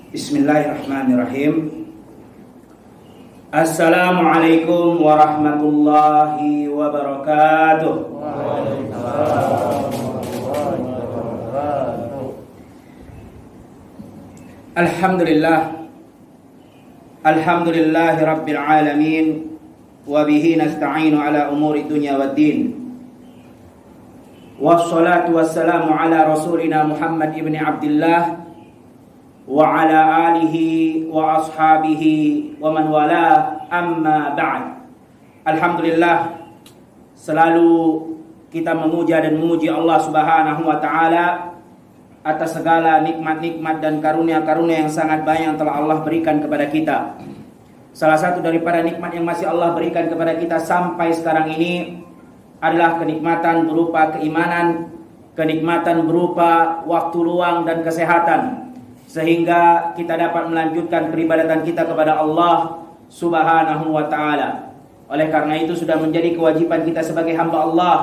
Bismillahirrahmanirrahim. Assalamualaikum warahmatullahi wabarakatuh. Alhamdulillahi rabbil alamin. Wa bihi nasta'inu ala umuri dunya waddin. Wassalatu wassalamu ala rasulina Muhammad ibn Abdullah wa ala alihi wa ashabihi wa man wala, amma ba'd. Alhamdulillah, selalu kita memuja dan memuji Allah Subhanahu wa taala atas segala nikmat-nikmat dan karunia-karunia yang sangat banyak yang telah Allah berikan kepada kita. Salah satu daripada nikmat yang masih Allah berikan kepada kita sampai sekarang ini adalah kenikmatan berupa keimanan, kenikmatan berupa waktu luang dan kesehatan, sehingga kita dapat melanjutkan peribadatan kita kepada Allah Subhanahu wa taala. Oleh karena itu sudah menjadi kewajiban kita sebagai hamba Allah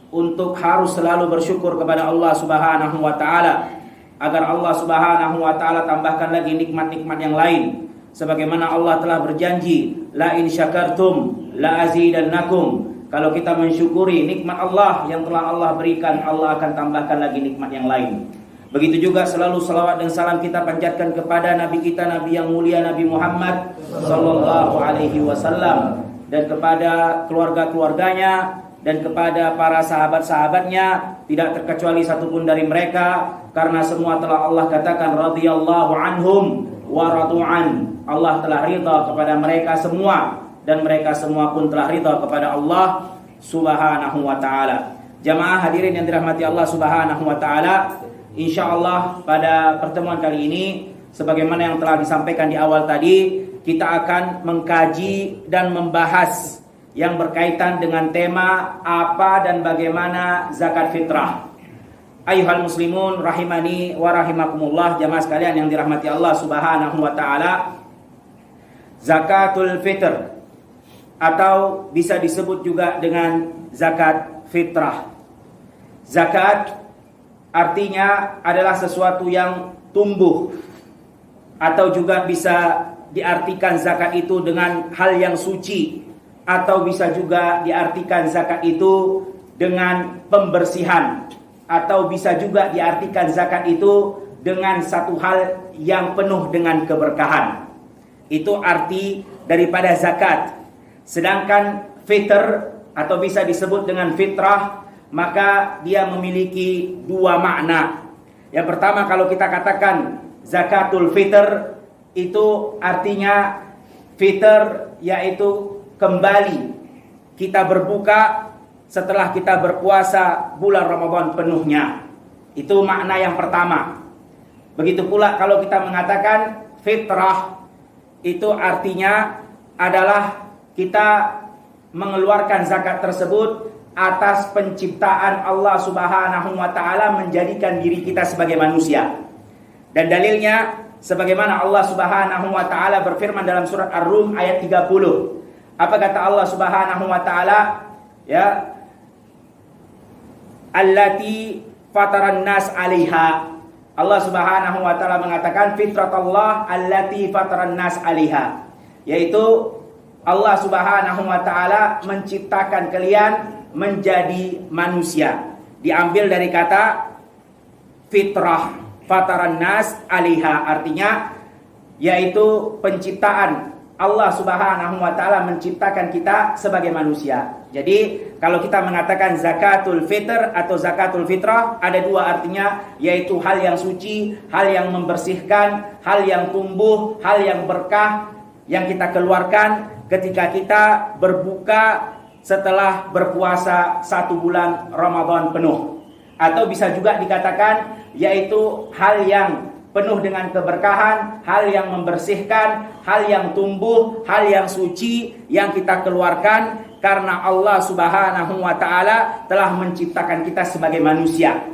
untuk harus selalu bersyukur kepada Allah Subhanahu wa taala, agar Allah Subhanahu wa taala tambahkan lagi nikmat-nikmat yang lain. Sebagaimana Allah telah berjanji, la in syakartum la azidannakum. Kalau kita mensyukuri nikmat Allah yang telah Allah berikan, Allah akan tambahkan lagi nikmat yang lain. Begitu juga selalu salawat dan salam kita panjatkan kepada Nabi kita, Nabi yang mulia, Nabi Muhammad sallallahu alaihi wasallam, dan kepada keluarga-keluarganya dan kepada para sahabat-sahabatnya, tidak terkecuali satupun dari mereka, karena semua telah Allah katakan radhiyallahu anhum wa radu'an. Allah telah ridha kepada mereka semua, dan mereka semua pun telah ridha kepada Allah Subhanahu wa taala. Jamaah hadirin yang dirahmati Allah Subhanahu wa taala, insyaallah pada pertemuan kali ini, sebagaimana yang telah disampaikan di awal tadi, kita akan mengkaji dan membahas yang berkaitan dengan tema apa dan bagaimana zakat fitrah. Ayuhal muslimun rahimani wa rahimakumullah, jamaah sekalian yang dirahmati Allah Subhanahu wa taala, zakatul fitr atau bisa disebut juga dengan zakat fitrah. Zakat artinya adalah sesuatu yang tumbuh, atau juga bisa diartikan zakat itu dengan hal yang suci, atau bisa juga diartikan zakat itu dengan pembersihan, atau bisa juga diartikan zakat itu dengan satu hal yang penuh dengan keberkahan. Itu arti daripada zakat. Sedangkan fitr atau bisa disebut dengan fitrah, maka dia memiliki dua makna. Yang pertama, kalau kita katakan zakatul fitr, itu artinya fitr yaitu kembali kita berbuka setelah kita berpuasa bulan Ramadan penuhnya. Itu makna yang pertama. Begitu pula kalau kita mengatakan fitrah, itu artinya adalah kita mengeluarkan zakat tersebut atas penciptaan Allah Subhanahu wa taala menjadikan diri kita sebagai manusia. Dan dalilnya sebagaimana Allah Subhanahu wa taala berfirman dalam surat Ar-Rum ayat 30. Apa kata Allah Subhanahu wa taala? Ya, allati fataran nas 'alaiha. Allah Subhanahu wa taala mengatakan fitratallah allati fataran nas 'alaiha, yaitu Allah Subhanahu wa taala menciptakan kalian menjadi manusia. Diambil dari kata fitrah, fataran nas 'alaiha, artinya yaitu penciptaan. Allah Subhanahu wa taala menciptakan kita sebagai manusia. Jadi kalau kita mengatakan zakatul fitr atau zakatul fitrah, ada dua artinya, yaitu hal yang suci, hal yang membersihkan, hal yang tumbuh, hal yang berkah yang kita keluarkan ketika kita berbuka setelah berpuasa 1 bulan Ramadan penuh. Atau bisa juga dikatakan yaitu hal yang penuh dengan keberkahan, hal yang membersihkan, hal yang tumbuh, hal yang suci yang kita keluarkan karena Allah Subhanahu wa taala telah menciptakan kita sebagai manusia.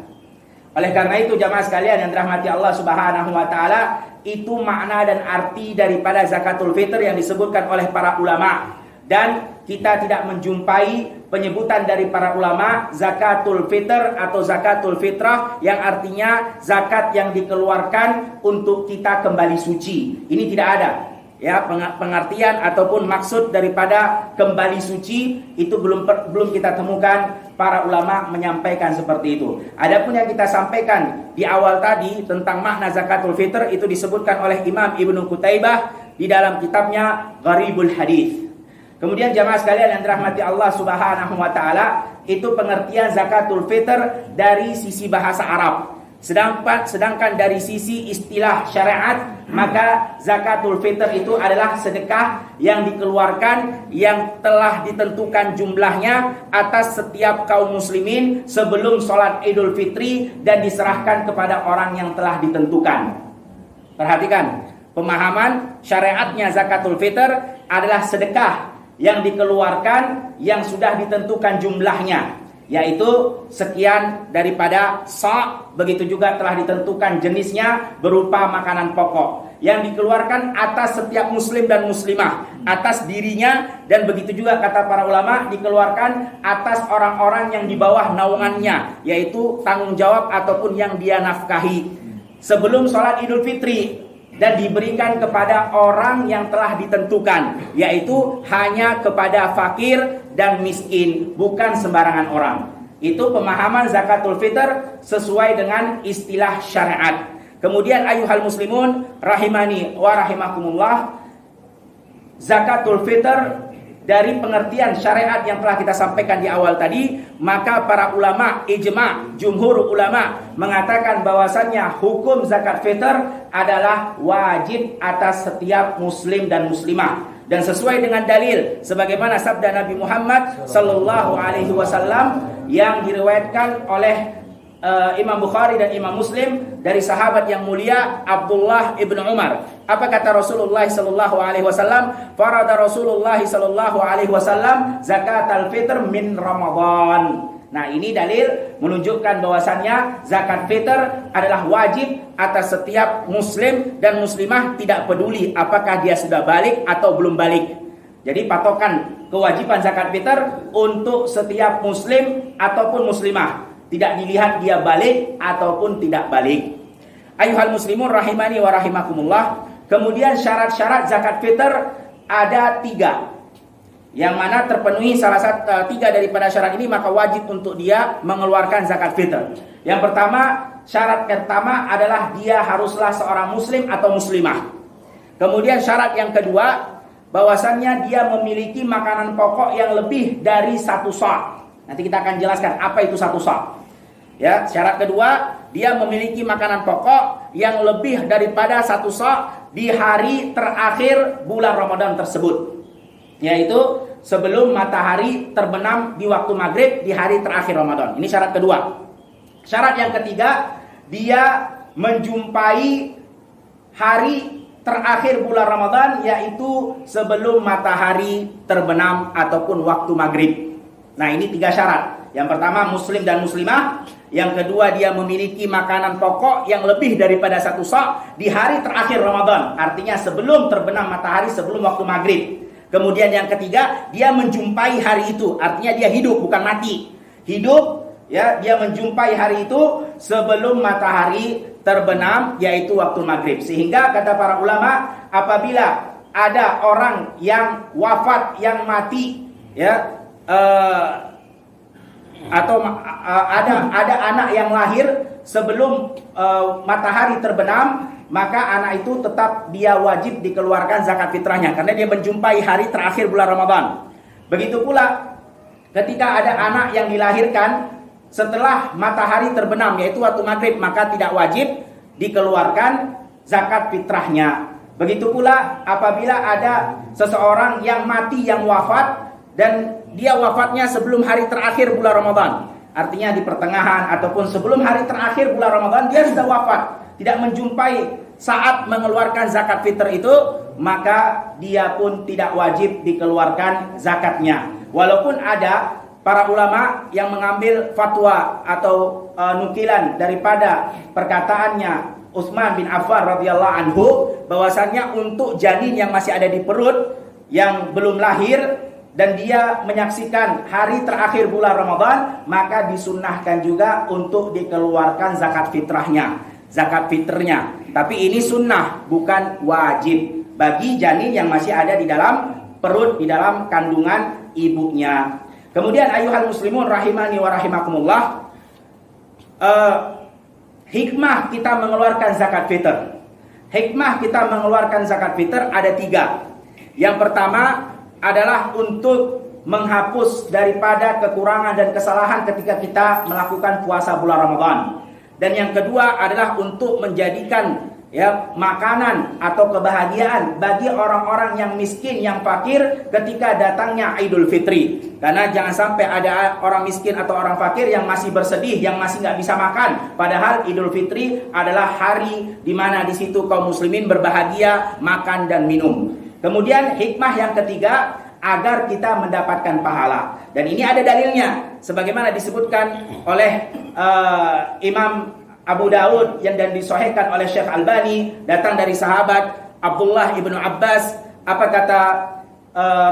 Oleh karena itu jamaah sekalian yang dirahmati Allah Subhanahu wa taala, itu makna dan arti daripada zakatul fitr yang disebutkan oleh para ulama. Dan kita tidak menjumpai penyebutan dari para ulama zakatul fitr atau zakatul fitrah yang artinya zakat yang dikeluarkan untuk kita kembali suci. Ini tidak ada. Ya, pengertian ataupun maksud daripada kembali suci itu belum kita temukan para ulama menyampaikan seperti itu. Adapun yang kita sampaikan di awal tadi tentang makna zakatul fitr itu disebutkan oleh Imam Ibnu Qutaibah di dalam kitabnya Gharibul Hadits. Kemudian jamaah sekalian yang dirahmati Allah Subhanahu wa taala, itu pengertian zakatul fitr dari sisi bahasa Arab. Sedangkan dari sisi istilah syariat, maka zakatul fitr itu adalah sedekah yang dikeluarkan yang telah ditentukan jumlahnya atas setiap kaum muslimin sebelum sholat Idul Fitri dan diserahkan kepada orang yang telah ditentukan. Perhatikan, pemahaman syariatnya zakatul fitr adalah sedekah yang dikeluarkan yang sudah ditentukan jumlahnya, yaitu sekian daripada sa', begitu juga telah ditentukan jenisnya berupa makanan pokok yang dikeluarkan atas setiap muslim dan muslimah, atas dirinya, dan begitu juga kata para ulama dikeluarkan atas orang-orang yang di bawah naungannya, yaitu tanggung jawab ataupun yang dia nafkahi sebelum sholat Idul Fitri, dan diberikan kepada orang yang telah ditentukan, yaitu hanya kepada fakir dan miskin, bukan sembarangan orang. Itu pemahaman zakatul fitr sesuai dengan istilah syariat. Kemudian ayuhal muslimun rahimani wa rahimakumullah, zakatul fitr dari pengertian syariat yang telah kita sampaikan di awal tadi, maka para ulama ijma', jumhur ulama mengatakan bahwasannya hukum zakat fitr adalah wajib atas setiap muslim dan muslimah, dan sesuai dengan dalil sebagaimana sabda Nabi Muhammad sallallahu alaihi wasallam yang diriwayatkan oleh Imam Bukhari dan Imam Muslim dari sahabat yang mulia Abdullah ibn Umar. Apa kata Rasulullah sallallahu alaihi wasallam? Farada Rasulullah sallallahu alaihi wasallam zakatul fitr min Ramadan. Nah, ini dalil menunjukkan bahwasannya zakat fitr adalah wajib atas setiap muslim dan muslimah, tidak peduli apakah dia sudah balik atau belum balik. Jadi patokan kewajiban zakat fitr untuk setiap muslim ataupun muslimah, tidak dilihat dia balik ataupun tidak balik. Ayuhal muslimun rahimani wa rahimakumullah. Kemudian syarat-syarat zakat fitr ada 3. Yang mana terpenuhi salah satu 3 daripada syarat ini, maka wajib untuk dia mengeluarkan zakat fitr. Yang pertama, syarat pertama adalah dia haruslah seorang muslim atau muslimah. Kemudian syarat yang kedua, bahwasannya dia memiliki makanan pokok yang lebih dari 1 sa'. Nanti kita akan jelaskan apa itu 1 sa'. Ya, syarat kedua, dia memiliki makanan pokok yang lebih daripada 1 sa' di hari terakhir bulan Ramadan tersebut, yaitu sebelum matahari terbenam di waktu maghrib di hari terakhir Ramadan. Ini syarat kedua. Syarat yang ketiga, dia menjumpai hari terakhir bulan Ramadan, yaitu sebelum matahari terbenam ataupun waktu maghrib. Nah, ini 3 syarat. Yang pertama, muslim dan muslimah. Yang kedua, dia memiliki makanan pokok yang lebih daripada 1 sa' di hari terakhir Ramadan, artinya sebelum terbenam matahari, sebelum waktu maghrib. Kemudian yang ketiga, dia menjumpai hari itu, artinya dia hidup, bukan mati. Hidup, ya, dia menjumpai hari itu sebelum matahari terbenam, yaitu waktu maghrib. Sehingga kata para ulama, apabila ada orang yang wafat, yang mati, ya, atau ada anak yang lahir sebelum matahari terbenam, maka anak itu tetap dia wajib dikeluarkan zakat fitrahnya karena dia menjumpai hari terakhir bulan Ramadan. Begitu pula ketika ada anak yang dilahirkan setelah matahari terbenam, yaitu waktu maghrib, maka tidak wajib dikeluarkan zakat fitrahnya. Begitu pula apabila ada seseorang yang mati, yang wafat, dan dia wafatnya sebelum hari terakhir bulan Ramadan, artinya di pertengahan ataupun sebelum hari terakhir bulan Ramadan dia sudah wafat, tidak menjumpai saat mengeluarkan zakat fitr itu, maka dia pun tidak wajib dikeluarkan zakatnya. Walaupun ada para ulama yang mengambil fatwa atau nukilan daripada perkataannya Utsman bin Affan radhiyallahu anhu, bahwasannya untuk janin yang masih ada di perut yang belum lahir, dan dia menyaksikan hari terakhir bulan Ramadan, maka disunnahkan juga untuk dikeluarkan zakat fitrahnya, zakat fitrnya. Tapi ini sunnah, bukan wajib bagi janin yang masih ada di dalam perut, di dalam kandungan ibunya. Kemudian ayuhal muslimun rahimani wa rahimakumullah, hikmah kita mengeluarkan zakat fitr. Hikmah kita mengeluarkan zakat fitr ada 3. Yang pertama adalah untuk menghapus daripada kekurangan dan kesalahan ketika kita melakukan puasa bulan Ramadan. Dan yang kedua adalah untuk menjadikan makanan atau kebahagiaan bagi orang-orang yang miskin, yang fakir ketika datangnya Idul Fitri. Karena jangan sampai ada orang miskin atau orang fakir yang masih bersedih, yang masih nggak bisa makan. Padahal Idul Fitri adalah hari di mana di situ kaum muslimin berbahagia makan dan minum. Kemudian hikmah yang ketiga, agar kita mendapatkan pahala. Dan ini ada dalilnya, sebagaimana disebutkan oleh Imam Abu Daud yang dan disahihkan oleh Syekh Albani, datang dari sahabat Abdullah ibnu Abbas. Apa kata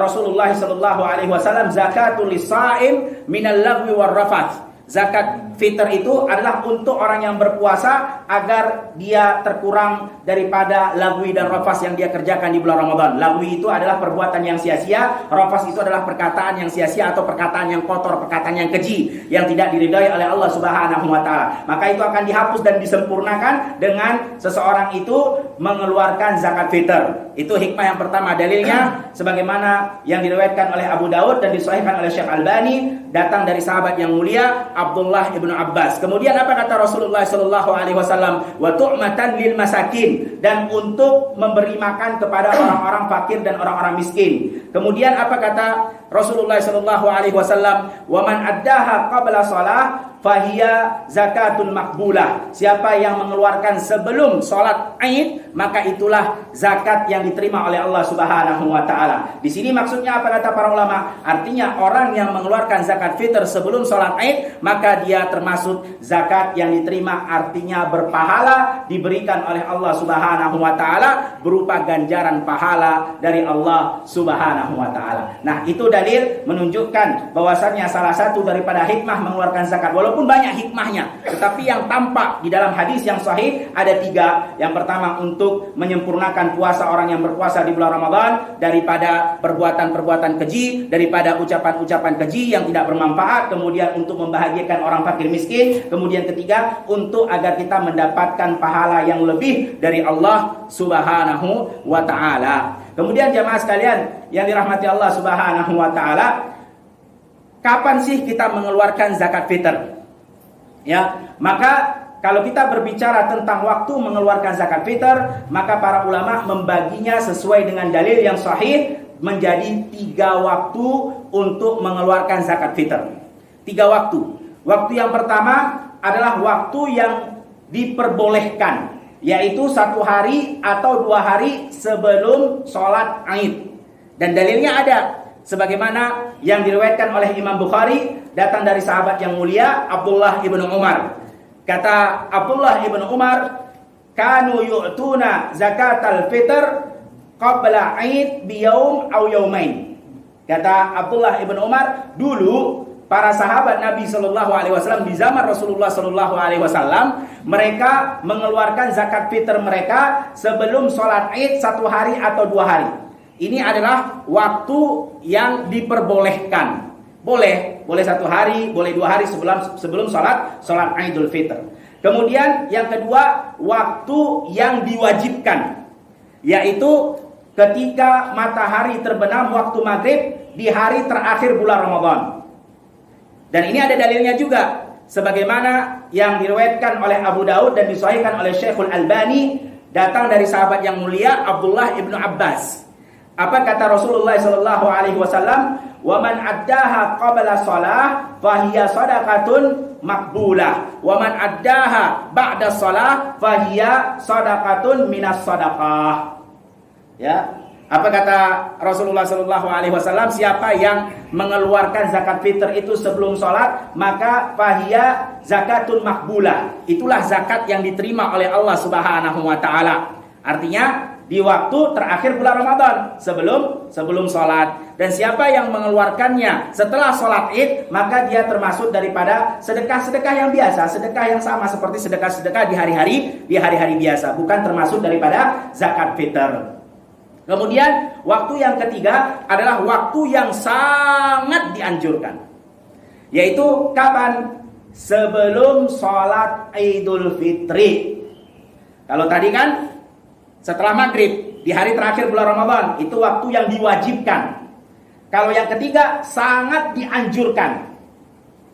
Rasulullah sallallahu alaihi wasallam? Zakatul lisaim minal lagwi war rafath. Zakat fitr itu adalah untuk orang yang berpuasa agar dia terkurang daripada lagwi dan rafas yang dia kerjakan di bulan Ramadan. Lagwi itu adalah perbuatan yang sia-sia, rafas itu adalah perkataan yang sia-sia atau perkataan yang kotor, perkataan yang keji yang tidak diridhai oleh Allah Subhanahu wa taala. Maka itu akan dihapus dan disempurnakan dengan seseorang itu mengeluarkan zakat fitr. Itu hikmah yang pertama. Dalilnya sebagaimana yang diriwayatkan oleh Abu Daud dan disahihkan oleh Syekh Albani, datang dari sahabat yang mulia Abdullah ibnu Abbas. Kemudian apa kata Rasulullah sallallahu alaihi wasallam? Wa tu'matan lil masakin, dan untuk memberi makan kepada orang-orang fakir dan orang-orang miskin. Kemudian apa kata Rasulullah sallallahu alaihi wasallam? Wa man addaha qabla shalah fahiya zakatun makbulah. Siapa yang mengeluarkan sebelum sholat Id, maka itulah zakat yang diterima oleh Allah Subhanahu wa taala. Di sini maksudnya apa kata para ulama? Artinya orang yang mengeluarkan zakat fitr sebelum sholat Id, maka dia termasuk zakat yang diterima, artinya berpahala, diberikan oleh Allah Subhanahu wa taala berupa ganjaran pahala dari Allah Subhanahu wa taala. Nah, itu dalil menunjukkan bahwasannya salah satu daripada hikmah mengeluarkan zakat, walaupun banyak hikmahnya, tetapi yang tampak di dalam hadis yang sahih ada 3. Yang pertama, untuk menyempurnakan puasa orang yang berpuasa di bulan Ramadan daripada perbuatan-perbuatan keji, daripada ucapan-ucapan keji yang tidak bermanfaat. Kemudian untuk membahagiakan orang fakir miskin. Kemudian ketiga, untuk agar kita mendapatkan pahala yang lebih dari Allah Subhanahu wa taala. Kemudian jamaah sekalian yang dirahmati Allah Subhanahu wa taala, kapan sih kita mengeluarkan zakat fitr? Ya, maka kalau kita berbicara tentang waktu mengeluarkan zakat fitr, maka para ulama membaginya sesuai dengan dalil yang sahih menjadi 3 waktu untuk mengeluarkan zakat fitr. 3 waktu. Waktu yang pertama adalah waktu yang diperbolehkan, yaitu 1 hari atau 2 hari sebelum sholat Id. Dan dalilnya ada, sebagaimana yang diriwayatkan oleh Imam Bukhari, datang dari sahabat yang mulia Abdullah ibnu Umar. Kata Abdullah ibnu Umar, kanu yu'tuna zakatal fitr qabla Id biyaum aw yaumain. Kata Abdullah ibnu Umar, dulu para sahabat Nabi sallallahu alaihi wasallam di zaman Rasulullah sallallahu alaihi wasallam, mereka mengeluarkan zakat fitr mereka sebelum sholat Id 1 hari atau 2 hari. Ini adalah waktu yang diperbolehkan. Boleh 1 hari, boleh 2 hari sebelum sholat Idul Fitr. Kemudian yang kedua, waktu yang diwajibkan, yaitu ketika matahari terbenam waktu maghrib di hari terakhir bulan Ramadan. Dan ini ada dalilnya juga, sebagaimana yang diriwayatkan oleh Abu Daud dan disahihkan oleh Syekhul Albani, datang dari sahabat yang mulia Abdullah ibnu Abbas. Apa kata Rasulullah sallallahu alaihi wasallam? Wa man addaha qabla shalah fahiya shadaqatun maqbulah, wa man addaha ba'da shalah fahiya shadaqatun minas shadaqah. Ya, apa kata Rasulullah sallallahu alaihi wasallam? Siapa yang mengeluarkan zakat fitr itu sebelum sholat, maka fahiya zakatun maqbulah. Itulah zakat yang diterima oleh Allah Subhanahu wa taala. Artinya di waktu terakhir bulan Ramadan sebelum sholat. Dan siapa yang mengeluarkannya setelah sholat Id, maka dia termasuk daripada sedekah-sedekah yang biasa, sedekah yang sama seperti sedekah-sedekah di hari-hari biasa, bukan termasuk daripada zakat fitr. Kemudian waktu yang ketiga adalah waktu yang sangat dianjurkan, yaitu kapan? Sebelum sholat Idul Fitri. Kalau tadi kan setelah maghrib di hari terakhir bulan Ramadan, itu waktu yang diwajibkan. Kalau yang ketiga sangat dianjurkan.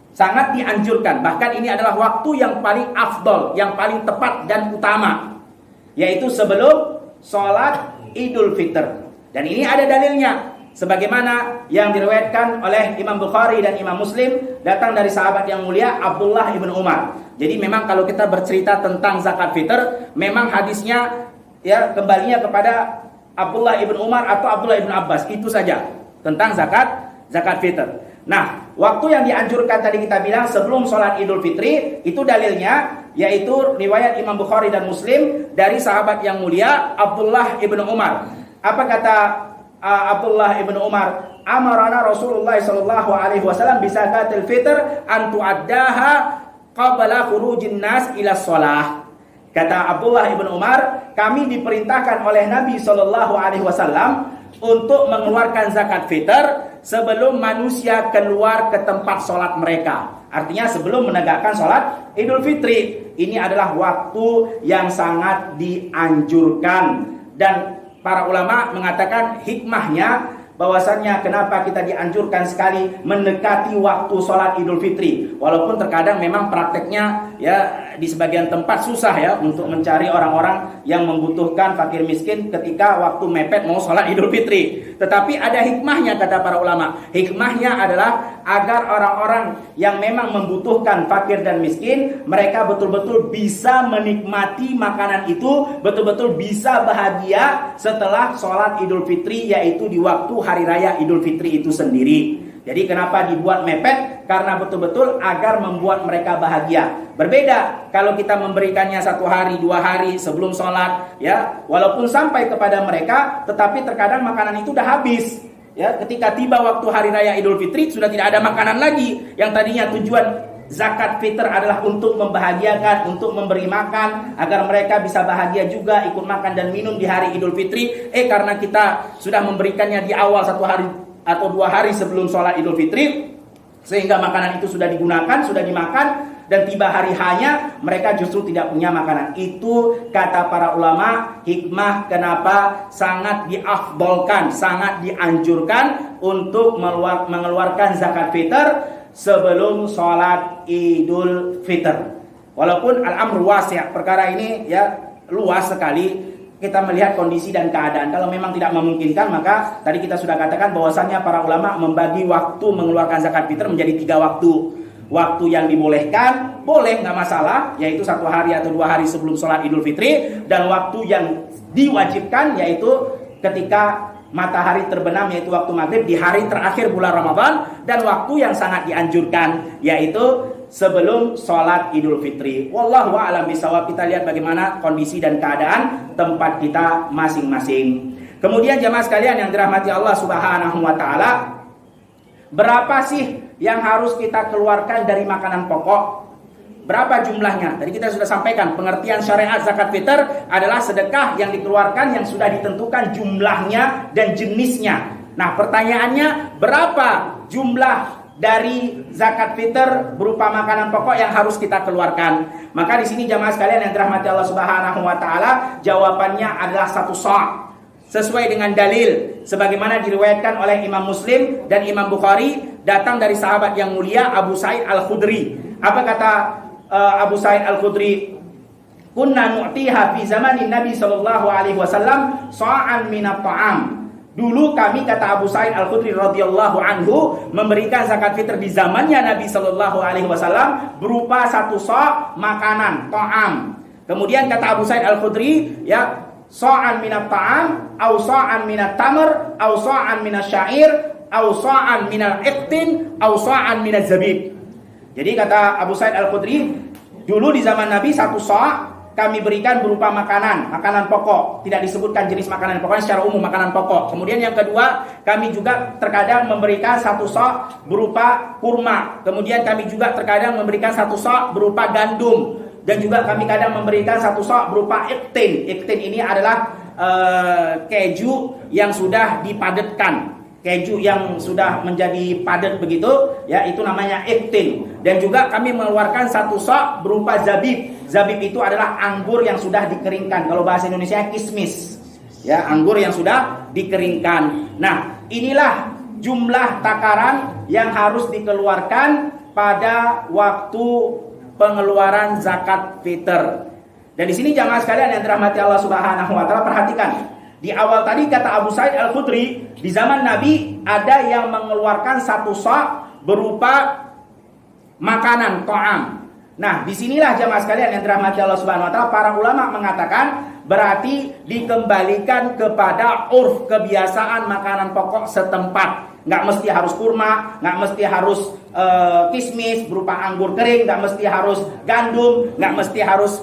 Sangat dianjurkan. Bahkan ini adalah waktu yang paling afdol, yang paling tepat dan utama, yaitu sebelum sholat Idul Fitr. Dan ini ada dalilnya, sebagaimana yang diriwayatkan oleh Imam Bukhari dan Imam Muslim, datang dari sahabat yang mulia Abdullah ibn Umar. Jadi memang kalau kita bercerita tentang zakat fitr, memang hadisnya ya kembalinya kepada Abdullah ibn Umar atau Abdullah ibn Abbas, itu saja tentang zakat fitr. Nah, waktu yang dianjurkan tadi kita bilang sebelum sholat Idul Fitri, itu dalilnya yaitu riwayat Imam Bukhari dan Muslim dari sahabat yang mulia Abdullah ibn Umar. Apa kata Abdullah ibn Umar? Amarana Rasulullah sallallahu alaihi wasallam bi zakatil fitr an tu'addaha qabla khurujin nas ila shalah. Kata Abdullah ibn Umar, kami diperintahkan oleh Nabi sallallahu alaihi wasallam untuk mengeluarkan zakat fitr sebelum manusia keluar ke tempat sholat mereka. Artinya sebelum menegakkan sholat Idul Fitri. Ini adalah waktu yang sangat dianjurkan. Dan para ulama mengatakan hikmahnya bahwasannya kenapa kita dianjurkan sekali mendekati waktu sholat Idul Fitri. Walaupun terkadang memang prakteknya ya di sebagian tempat susah ya untuk mencari orang-orang yang membutuhkan, fakir miskin ketika waktu mepet mau sholat Idul Fitri. Tetapi ada hikmahnya kata para ulama. Hikmahnya adalah agar orang-orang yang memang membutuhkan, fakir dan miskin, mereka betul-betul bisa menikmati makanan itu, betul-betul bisa bahagia setelah sholat Idul Fitri, yaitu di waktu hari raya Idul Fitri itu sendiri. Jadi kenapa dibuat mepet? Karena betul-betul agar membuat mereka bahagia. Berbeda kalau kita memberikannya 1 hari, 2 hari sebelum sholat, ya, walaupun sampai kepada mereka, tetapi terkadang makanan itu udah habis. Ya, ketika tiba waktu hari raya Idul Fitri sudah tidak ada makanan lagi. Yang tadinya tujuan zakat fitr adalah untuk membahagiakan, untuk memberi makan agar mereka bisa bahagia juga ikut makan dan minum di hari Idul Fitri. Karena kita sudah memberikannya di awal 1 hari atau 2 hari sebelum sholat Idul Fitri, sehingga makanan itu sudah digunakan, sudah dimakan, dan tiba hari hanya mereka justru tidak punya makanan. Itu kata para ulama hikmah kenapa sangat diafdolkan, sangat dianjurkan untuk mengeluarkan zakat fitr sebelum sholat Idul Fitr. Walaupun al-amru wasi', perkara ini ya luas sekali. Kita melihat kondisi dan keadaan. Kalau memang tidak memungkinkan, maka tadi kita sudah katakan bahwasannya para ulama membagi waktu mengeluarkan zakat fitr menjadi 3 waktu. Waktu yang dibolehkan, boleh nggak masalah, yaitu 1 hari atau 2 hari sebelum sholat Idul Fitri. Dan waktu yang diwajibkan, yaitu ketika matahari terbenam, yaitu waktu maghrib di hari terakhir bulan Ramadan. Dan waktu yang sangat dianjurkan, yaitu sebelum sholat Idul Fitri. Wallahu a'lam bishawab. Kita lihat bagaimana kondisi dan keadaan tempat kita masing-masing. Kemudian jamaah sekalian yang dirahmati Allah Subhanahu wa taala, berapa sih yang harus kita keluarkan dari makanan pokok? Berapa jumlahnya? Tadi kita sudah sampaikan pengertian syariat zakat fitr adalah sedekah yang dikeluarkan yang sudah ditentukan jumlahnya dan jenisnya. Nah, pertanyaannya berapa jumlah dari zakat fitr berupa makanan pokok yang harus kita keluarkan? Maka di sini jamaah sekalian yang dirahmati Allah Subhanahu wa taala, jawabannya adalah 1 sa'. Sesuai dengan dalil sebagaimana diriwayatkan oleh Imam Muslim dan Imam Bukhari, datang dari sahabat yang mulia Abu Sa'id Al-Khudri. Apa kata Abu Sa'id Al-Khudri? Kunna nu'tiha fi zamanin Nabi sallallahu alaihi wasallam sa'an minat ta'am. Dulu kami, kata Abu Sa'id Al-Khudri radhiyallahu anhu, memberikan zakat fitr di zamannya Nabi sallallahu alaihi wasallam berupa 1 sa' makanan, ta'am. Kemudian kata Abu Sa'id Al-Khudri, ya, sa'an minat ta'am, au sa'an minat tamr, au sa'an minat syair, au sa'an minal iqtin, au sa'an minat zabib. Jadi kata Abu Sa'id Al-Khudri, dulu di zaman Nabi 1 sa' kami berikan berupa makanan pokok. Tidak disebutkan jenis makanan pokoknya, secara umum makanan pokok. Kemudian yang kedua, kami juga terkadang memberikan 1 sok berupa kurma. Kemudian kami juga terkadang memberikan 1 sok berupa gandum. Dan juga kami kadang memberikan 1 sok berupa iktin. Iktin ini adalah keju yang sudah dipadatkan. Keju yang sudah menjadi padat begitu, ya, itu namanya iktin. Dan juga kami mengeluarkan 1 sok berupa zabib. Zabib itu adalah anggur yang sudah dikeringkan. Kalau bahasa Indonesia kismis. Ya, anggur yang sudah dikeringkan. Nah, inilah jumlah takaran yang harus dikeluarkan pada waktu pengeluaran zakat fitr. Dan di sini jamaah sekalian yang dirahmati Allah Subhanahu wa taala, perhatikan. Di awal tadi kata Abu Sa'id Al-Khudri, di zaman Nabi ada yang mengeluarkan 1 sok berupa makanan, ta'am. Nah, disinilah jamaah sekalian yang dirahmati Allah Subhanahu wa taala, para ulama mengatakan berarti dikembalikan kepada urf, kebiasaan makanan pokok setempat. Nggak mesti harus kurma, nggak mesti harus kismis berupa anggur kering, nggak mesti harus gandum, nggak mesti harus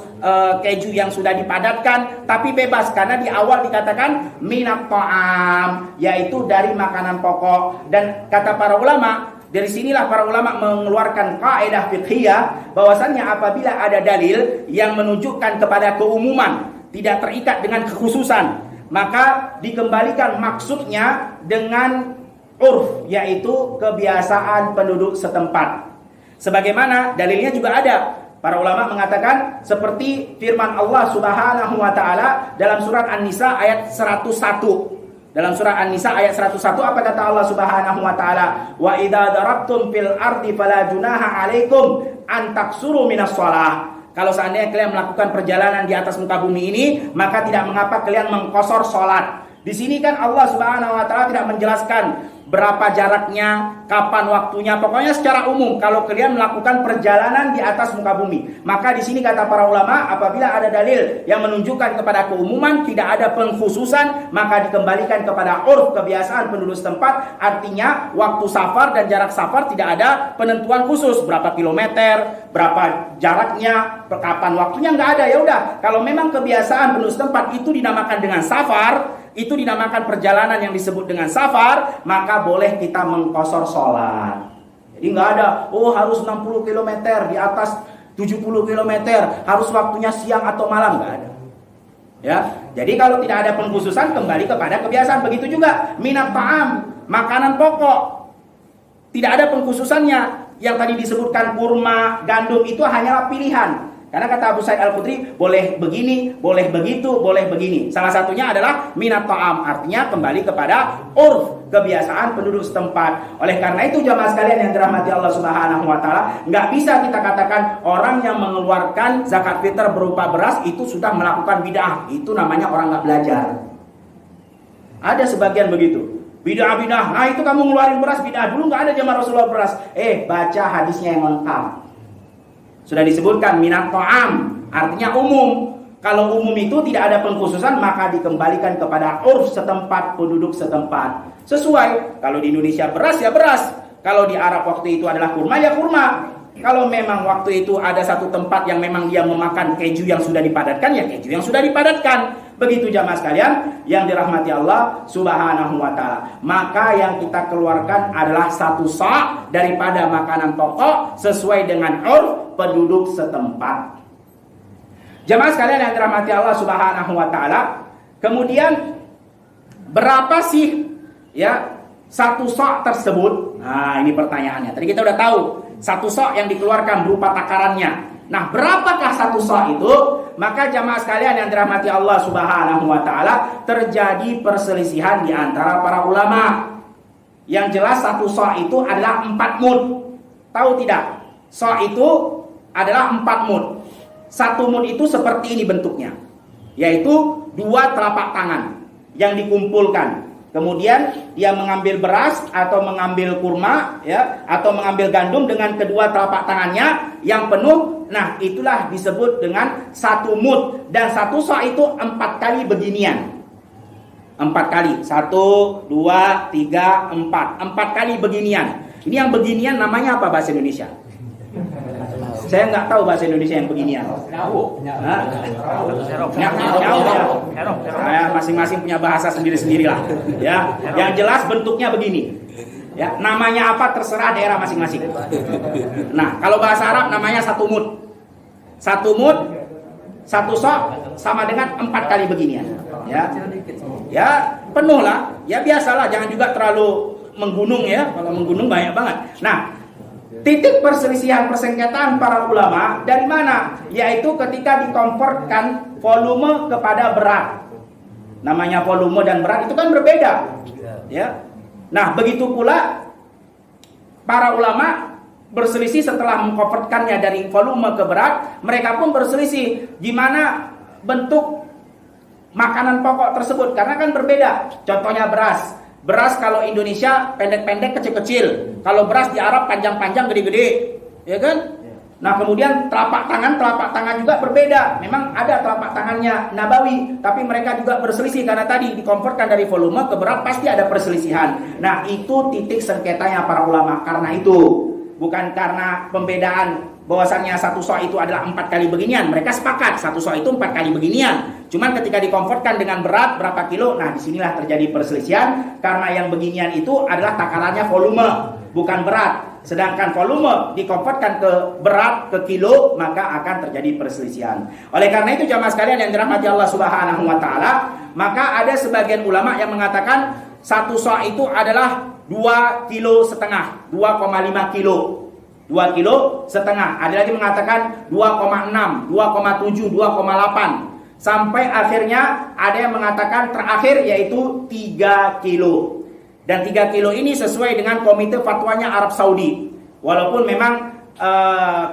keju yang sudah dipadatkan, tapi bebas karena di awal dikatakan minat ta'am, yaitu dari makanan pokok. Dan kata para ulama, dari sinilah para ulama mengeluarkan kaidah fiqhiyah bahwasannya apabila ada dalil yang menunjukkan kepada keumuman, tidak terikat dengan kekhususan, maka dikembalikan maksudnya dengan urf, yaitu kebiasaan penduduk setempat. Sebagaimana dalilnya juga ada. Para ulama mengatakan seperti firman Allah Subhanahu wa taala dalam surat An-Nisa ayat 101. Dalam surah An-Nisa ayat 101 apa kata Allah Subhanahu wa taala? Wa idza darabtum fil ardi fala junaha 'alaikum an taksuru minas shalah. Kalau seandainya kalian melakukan perjalanan di atas muka bumi ini, maka tidak mengapa kalian mengkosor salat. Di sini kan Allah Subhanahu wa taala tidak menjelaskan berapa jaraknya, kapan waktunya, pokoknya secara umum kalau kalian melakukan perjalanan di atas muka bumi. Maka di sini kata para ulama, apabila ada dalil yang menunjukkan kepada keumuman, tidak ada pengkhususan, maka dikembalikan kepada urf, kebiasaan penduduk setempat. Artinya waktu safar dan jarak safar tidak ada penentuan khusus, berapa kilometer, berapa jaraknya, kapan waktunya, nggak ada. Ya udah, kalau memang kebiasaan penduduk setempat itu dinamakan dengan safar, itu dinamakan perjalanan yang disebut dengan safar, maka boleh kita mengkosor sholat. Jadi nggak ada, harus 60 km di atas 70 km, harus waktunya siang atau malam, nggak ada. Ya, jadi kalau tidak ada pengkhususan, kembali kepada kebiasaan. Begitu juga minat ta'am, makanan pokok, tidak ada pengkhususannya. Yang tadi disebutkan kurma, gandum itu hanyalah pilihan. Karena kata Abu Sa'id Al-Khudri, boleh begini, boleh begitu, boleh begini. Salah satunya adalah minat ta'am, artinya kembali kepada urf, kebiasaan penduduk setempat. Oleh karena itu jamaah sekalian yang dirahmati Allah Subhanahu wa taala, nggak bisa kita katakan orang yang mengeluarkan zakat fitr berupa beras itu sudah melakukan bid'ah. Itu namanya orang nggak belajar. Ada sebagian begitu. Bid'ah, nah itu kamu ngeluarin beras bid'ah. Dulu nggak ada zaman Rasulullah beras. Baca hadisnya yang lengkap. Sudah disebutkan minat ta'am, artinya umum. Kalau umum itu tidak ada pengkhususan, maka dikembalikan kepada urf setempat, penduduk setempat. Sesuai, kalau di Indonesia beras ya beras, kalau di Arab waktu itu adalah kurma ya kurma. Kalau memang waktu itu ada satu tempat yang memang dia memakan keju yang sudah dipadatkan, ya keju yang sudah dipadatkan. Begitu jamaah sekalian yang dirahmati Allah Subhanahu wa taala. Maka yang kita keluarkan adalah 1 sa' daripada makanan pokok sesuai dengan urf penduduk setempat. Jamaah sekalian yang dirahmati Allah Subhanahu wa taala, kemudian berapa sih ya 1 sa' tersebut? Nah, ini pertanyaannya. Tadi kita udah tahu 1 sa' yang dikeluarkan berupa takarannya. Nah, berapakah 1 sa' itu? Maka jamaah sekalian yang dirahmati Allah Subhanahu wa taala, terjadi perselisihan di antara para ulama. Yang jelas 1 sa' itu adalah 4 mud. Tahu tidak? Sa' itu adalah 4 mud. 1 mud itu seperti ini bentuknya, yaitu 2 telapak tangan yang dikumpulkan. Kemudian dia mengambil beras atau mengambil kurma, ya, atau mengambil gandum dengan kedua telapak tangannya yang penuh. Nah, itulah disebut dengan 1 mud. Dan 1 sa' itu 4 kali beginian. 4 kali. 1, 2, 3, 4. 4 kali beginian. Ini yang beginian namanya apa bahasa Indonesia? Saya nggak tahu bahasa Indonesia yang beginian. Masing-masing punya bahasa sendiri-sendiri lah. Ya, yang jelas bentuknya begini. Ya, namanya apa terserah daerah masing-masing. Nah, kalau bahasa Arab namanya satu mud. Satu mud, satu sok sama dengan 4 kali beginian. Ya, penuh lah. Ya biasalah, jangan juga terlalu menggunung ya. Kalau menggunung banyak banget. Nah, titik perselisihan persengketaan para ulama dari mana? Yaitu ketika dikonvertkan volume kepada berat. Namanya volume dan berat itu kan berbeda. Ya. Nah, begitu pula para ulama berselisih setelah mengkonvertkannya dari volume ke berat, mereka pun berselisih gimana bentuk makanan pokok tersebut karena kan berbeda. Contohnya beras. Beras kalau Indonesia pendek-pendek, kecil-kecil. Kalau beras di Arab panjang-panjang, gede-gede. Ya kan? Nah, kemudian telapak tangan juga berbeda. Memang ada telapak tangannya Nabawi, tapi mereka juga berselisih karena tadi dikonvertkan dari volume ke berat, pasti ada perselisihan. Nah, itu titik sengketanya para ulama. Karena itu, bukan karena pembedaan bahwasannya satu sok itu adalah 4 kali beginian. Mereka sepakat satu sok itu 4 kali beginian. Cuman ketika dikonvertkan dengan berat berapa kilo, nah disinilah terjadi perselisihan karena yang beginian itu adalah takarannya volume, bukan berat. Sedangkan volume dikonvertkan ke berat, ke kilo, maka akan terjadi perselisihan. Oleh karena itu jamaah sekalian yang dirahmati Allah Subhanahu wa taala, maka ada sebagian ulama yang mengatakan satu sok itu adalah 2,5 kilo, 2,5 kilo. 2,5 kilo. Ada lagi mengatakan 2,6, 2,7, 2,8. Sampai akhirnya ada yang mengatakan terakhir yaitu 3 kilo. Dan 3 kilo ini sesuai dengan komite fatwanya Arab Saudi. Walaupun memang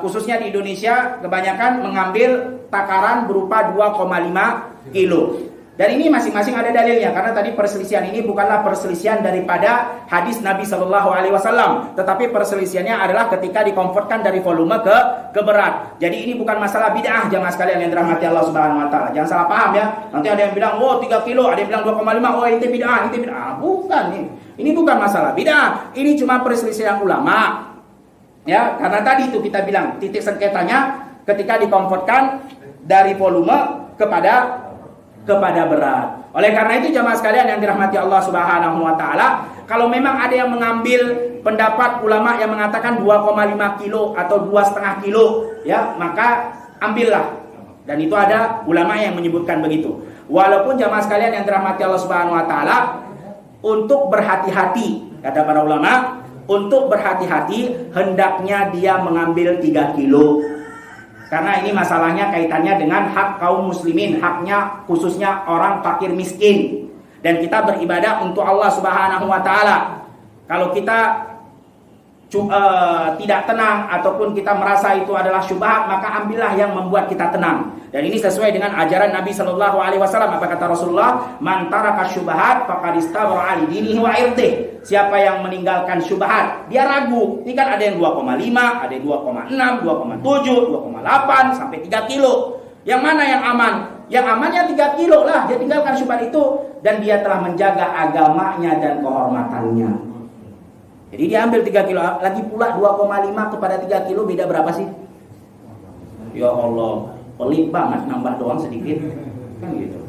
khususnya di Indonesia kebanyakan mengambil takaran berupa 2,5 kilo. Dan ini masing-masing ada dalilnya karena tadi perselisihan ini bukanlah perselisihan daripada hadis Nabi Shallallahu Alaihi Wasallam, tetapi perselisihannya adalah ketika dikonvertkan dari volume ke berat. Jadi ini bukan masalah bid'ah jamaah sekalian yang dirahmati Allah Subhanahu Wa Taala. Jangan salah paham ya. Nanti ada yang bilang, oh 3 kilo, ada yang bilang 2,5, oh itu bid'ah, itu bid'ah. Bukan nih. Ini bukan masalah bid'ah. Ini cuma perselisihan ulama. Ya, karena tadi itu kita bilang titik sengketanya ketika dikonvertkan dari volume kepada berat. Oleh karena itu jamaah sekalian yang dirahmati Allah Subhanahu wa taala, kalau memang ada yang mengambil pendapat ulama yang mengatakan 2,5 kilo atau 2,5 kilo, ya, maka ambillah. Dan itu ada ulama yang menyebutkan begitu. Walaupun jamaah sekalian yang dirahmati Allah Subhanahu wa taala, untuk berhati-hati, kata para ulama, untuk berhati-hati hendaknya dia mengambil 3 kilo. Karena ini masalahnya kaitannya dengan hak kaum muslimin, haknya khususnya orang fakir miskin. Dan kita beribadah untuk Allah Subhanahu wa taala. Kalau kita tidak tenang ataupun kita merasa itu adalah syubhat, maka ambillah yang membuat kita tenang. Dan ini sesuai dengan ajaran Nabi Shallallahu Alaihi Wasallam. Apa kata Rasulullah? Man taraka syubhat faqad istabra ali dinihi wa irdih. Siapa yang meninggalkan syubhat, dia ragu. Ini kan ada yang 2,5, ada yang 2,6, 2,7, 2,8 sampai 3 kilo. Yang mana yang aman? Yang amannya 3 kilo lah. Dia tinggalkan syubhat itu dan dia telah menjaga agamanya dan kehormatannya. Jadi dia ambil 3 kilo. Lagi pula 2,5 kepada 3 kilo beda berapa sih? Ya Allah, pelit banget, nambah doang sedikit. Kan gitu.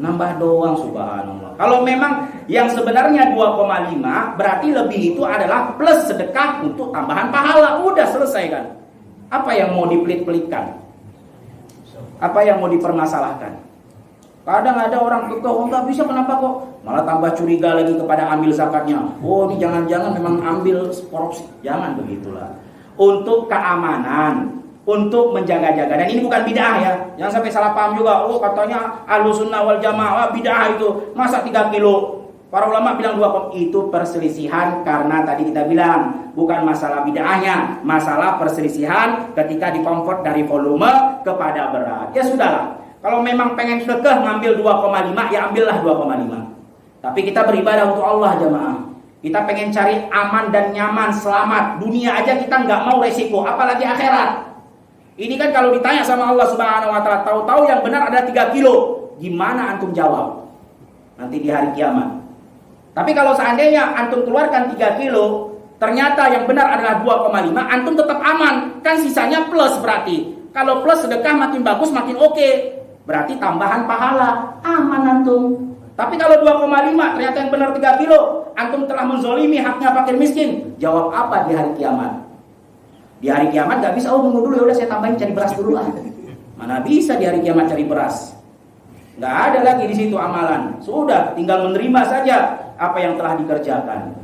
Nambah doang, subhanallah. Kalau memang yang sebenarnya 2,5 berarti lebih itu adalah plus sedekah untuk tambahan pahala. Udah selesai kan? Apa yang mau dipelit-pelitkan? Apa yang mau dipermasalahkan? Kadang ada orang kekeh, oh nggak bisa, kenapa kok? Malah tambah curiga lagi kepada ambil zakatnya. Oh ini jangan-jangan memang ambil korupsi. Jangan begitulah. Untuk keamanan, untuk menjaga-jaga. Dan ini bukan bid'ah ya. Jangan sampai salah paham juga. Oh katanya Ahlussunnah wal Jamaah bid'ah itu. Masa 3 kilo? Para ulama bilang 2 kilo. Itu perselisihan karena tadi kita bilang bukan masalah bid'ahnya, masalah perselisihan ketika dikonvert dari volume kepada berat. Ya sudahlah. Kalau memang pengen kekeh ngambil 2,5, ya ambillah 2,5. Tapi kita beribadah untuk Allah jamaah. Kita pengen cari aman dan nyaman, selamat. Dunia aja kita nggak mau resiko, apalagi akhirat. Ini kan kalau ditanya sama Allah Subhanahu wa taala, tahu-tahu yang benar ada 3 kilo. Gimana antum jawab? Nanti di hari kiamat. Tapi kalau seandainya antum keluarkan 3 kilo, ternyata yang benar adalah 2,5, antum tetap aman. Kan sisanya plus berarti. Kalau plus sedekah makin bagus, makin oke. Berarti tambahan pahala. Aman antum. Tapi kalau 2,5 ternyata yang benar 3 kilo, antum telah menzolimi haknya fakir miskin. Jawab apa di hari kiamat? Di hari kiamat gak bisa, tunggu dulu ya udah saya tambahin cari beras dulu lah. Mana bisa di hari kiamat cari beras? Gak ada lagi di situ amalan. Sudah tinggal menerima saja apa yang telah dikerjakan.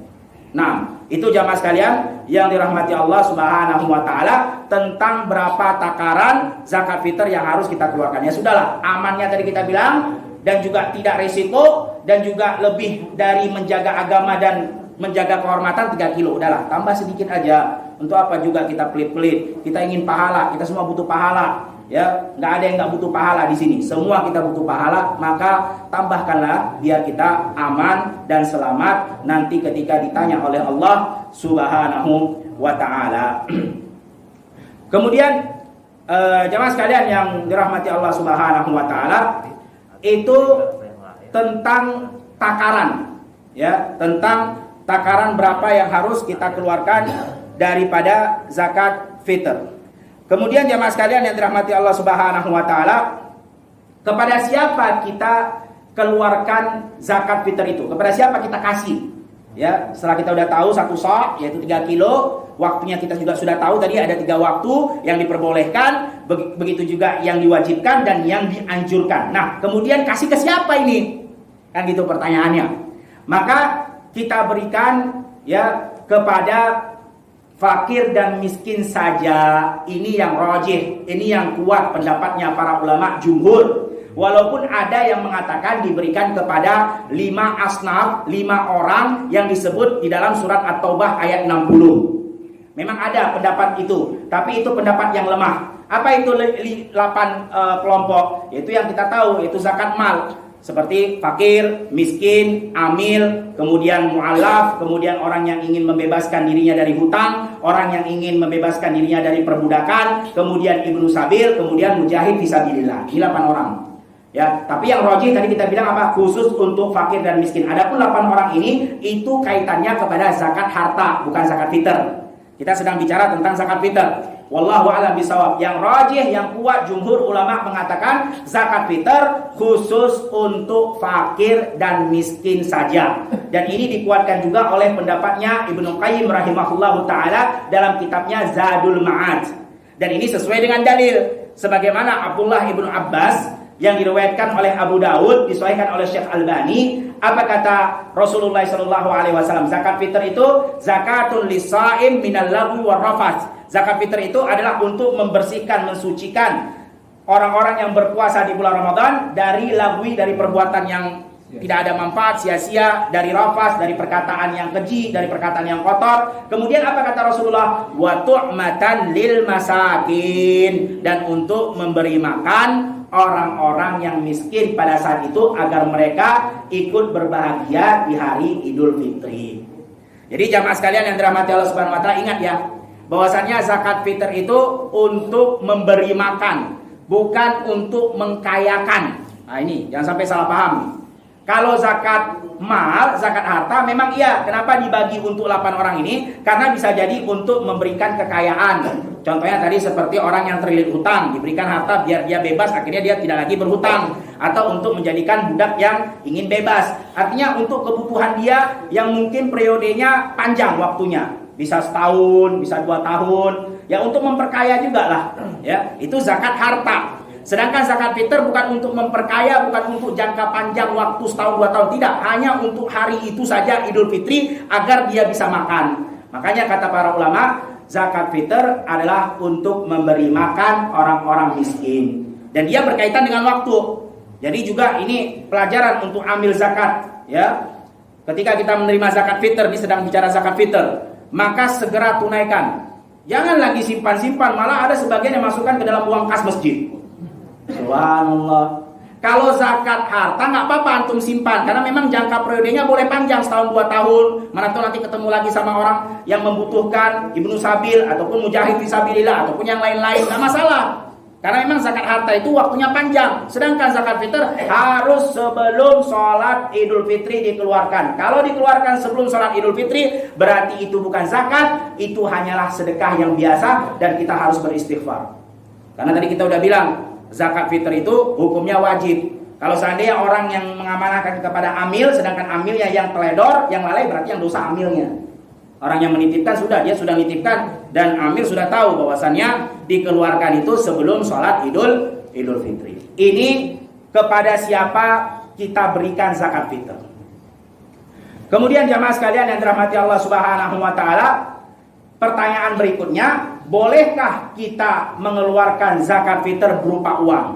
Nah, itu jamaah sekalian yang dirahmati Allah Subhanahu wa taala tentang berapa takaran zakat fitr yang harus kita keluarkan. Ya sudahlah, amannya tadi kita bilang, dan juga tidak risiko, dan juga lebih dari menjaga agama dan menjaga kehormatan 3 kilo. Udahlah, tambah sedikit aja. Untuk apa juga kita pelit-pelit? Kita ingin pahala, kita semua butuh pahala. Ya, nggak ada yang nggak butuh pahala di sini. Semua kita butuh pahala, maka tambahkanlah biar kita aman dan selamat nanti ketika ditanya oleh Allah Subhanahu wa taala. Kemudian jemaah sekalian yang dirahmati Allah Subhanahu wa taala, itu tentang takaran, ya, tentang takaran berapa yang harus kita keluarkan daripada zakat fitr. Kemudian jemaah sekalian yang dirahmati Allah Subhanahu wa taala, kepada siapa kita keluarkan zakat fitr itu? Kepada siapa kita kasih? Ya, setelah kita udah tahu 1 sa' yaitu 3 kilo, waktunya kita juga sudah tahu tadi ada 3 waktu yang diperbolehkan, begitu juga yang diwajibkan dan yang dianjurkan. Nah, kemudian kasih ke siapa ini? Kan gitu pertanyaannya. Maka kita berikan ya kepada fakir dan miskin saja. Ini yang rajih, ini yang kuat pendapatnya para ulama jumhur. Walaupun ada yang mengatakan diberikan kepada 5 asnaf, 5 orang yang disebut di dalam surat At-Taubah ayat 60. Memang ada pendapat itu, tapi itu pendapat yang lemah. Apa itu 8 kelompok? Yaitu yang kita tahu, yaitu zakat mal. Seperti fakir, miskin, amil, kemudian mu'alaf, kemudian orang yang ingin membebaskan dirinya dari hutang, orang yang ingin membebaskan dirinya dari perbudakan, kemudian ibnu sabil, kemudian mujahid fisabilillah. Ini 8 orang. Ya, tapi yang rajih tadi kita bilang apa? Khusus untuk fakir dan miskin. Adapun 8 orang ini itu kaitannya kepada zakat harta, bukan zakat fitr. Kita sedang bicara tentang zakat fitr. Wallahu a'lam bishawab. Yang rajih, yang kuat jumhur ulama mengatakan zakat fitr khusus untuk fakir dan miskin saja. Dan ini dikuatkan juga oleh pendapatnya Ibnu Qayyim rahimahullahu taala dalam kitabnya Zadul Ma'ad. Dan ini sesuai dengan dalil sebagaimana Abdullah ibnu Abbas yang diriwayatkan oleh Abu Daud, disahihkan oleh Syekh Albani. Apa kata Rasulullah sallallahu alaihi wasallam? Zakat fitr itu zakatun lisaim minal lagwi war rafath. Zakat fitr itu adalah untuk membersihkan, mensucikan orang-orang yang berpuasa di bulan Ramadan dari lagwi, dari perbuatan yang tidak ada manfaat, sia-sia, dari rafas, dari perkataan yang keji, dari perkataan yang kotor. Kemudian apa kata Rasulullah? Wa tu'matan lil masakin, dan untuk memberi makan orang-orang yang miskin pada saat itu agar mereka ikut berbahagia di hari Idul Fitri. Jadi jamaah sekalian yang dirahmati Allah Subhanahu wa taala, ingat ya, bahwasanya zakat fitr itu untuk memberi makan, bukan untuk mengkayakan. Nah, ini jangan sampai salah paham. Kalau zakat mal, zakat harta memang iya. Kenapa dibagi untuk 8 orang ini? Karena bisa jadi untuk memberikan kekayaan. Contohnya tadi seperti orang yang terlilit hutang, diberikan harta biar dia bebas, akhirnya dia tidak lagi berhutang. Atau untuk menjadikan budak yang ingin bebas. Artinya untuk kebutuhan dia yang mungkin periodenya panjang waktunya. Bisa setahun, bisa 2 tahun. Ya untuk memperkaya juga lah. Ya, itu zakat harta. Sedangkan zakat fitr bukan untuk memperkaya, bukan untuk jangka panjang waktu setahun 2 tahun, tidak, hanya untuk hari itu saja Idul Fitri agar dia bisa makan. Makanya kata para ulama, zakat fitr adalah untuk memberi makan orang-orang miskin dan dia berkaitan dengan waktu. Jadi juga ini pelajaran untuk amil zakat, ya. Ketika kita menerima zakat fitr, ini sedang bicara zakat fitr, maka segera tunaikan. Jangan lagi simpan-simpan, malah ada sebagian yang masukkan ke dalam uang kas masjid. Subhanallah. Kalau zakat harta nggak apa-apa antum simpan, karena memang jangka periodenya boleh panjang, setahun 2 tahun. Mana tahu nanti ketemu lagi sama orang yang membutuhkan, ibnu sabil ataupun mujahid fisabilillah ataupun yang lain-lain, nggak masalah. Karena memang zakat harta itu waktunya panjang. Sedangkan zakat fitr harus sebelum sholat Idul Fitri dikeluarkan. Kalau dikeluarkan sebelum sholat Idul Fitri, berarti itu bukan zakat, itu hanyalah sedekah yang biasa dan kita harus beristighfar. Karena tadi kita udah bilang, zakat fitr itu hukumnya wajib. Kalau seandainya orang yang mengamanahkan kepada amil, sedangkan amilnya yang teledor, yang lalai, berarti yang dosa amilnya. Orang yang menitipkan dia sudah menitipkan dan amil sudah tahu bahwasannya dikeluarkan itu sebelum sholat Idul Fitri. Ini kepada siapa kita berikan zakat fitr. Kemudian jamaah sekalian yang dirahmati Allah Subhanahu wa taala, pertanyaan berikutnya, bolehkah kita mengeluarkan zakat fitr berupa uang?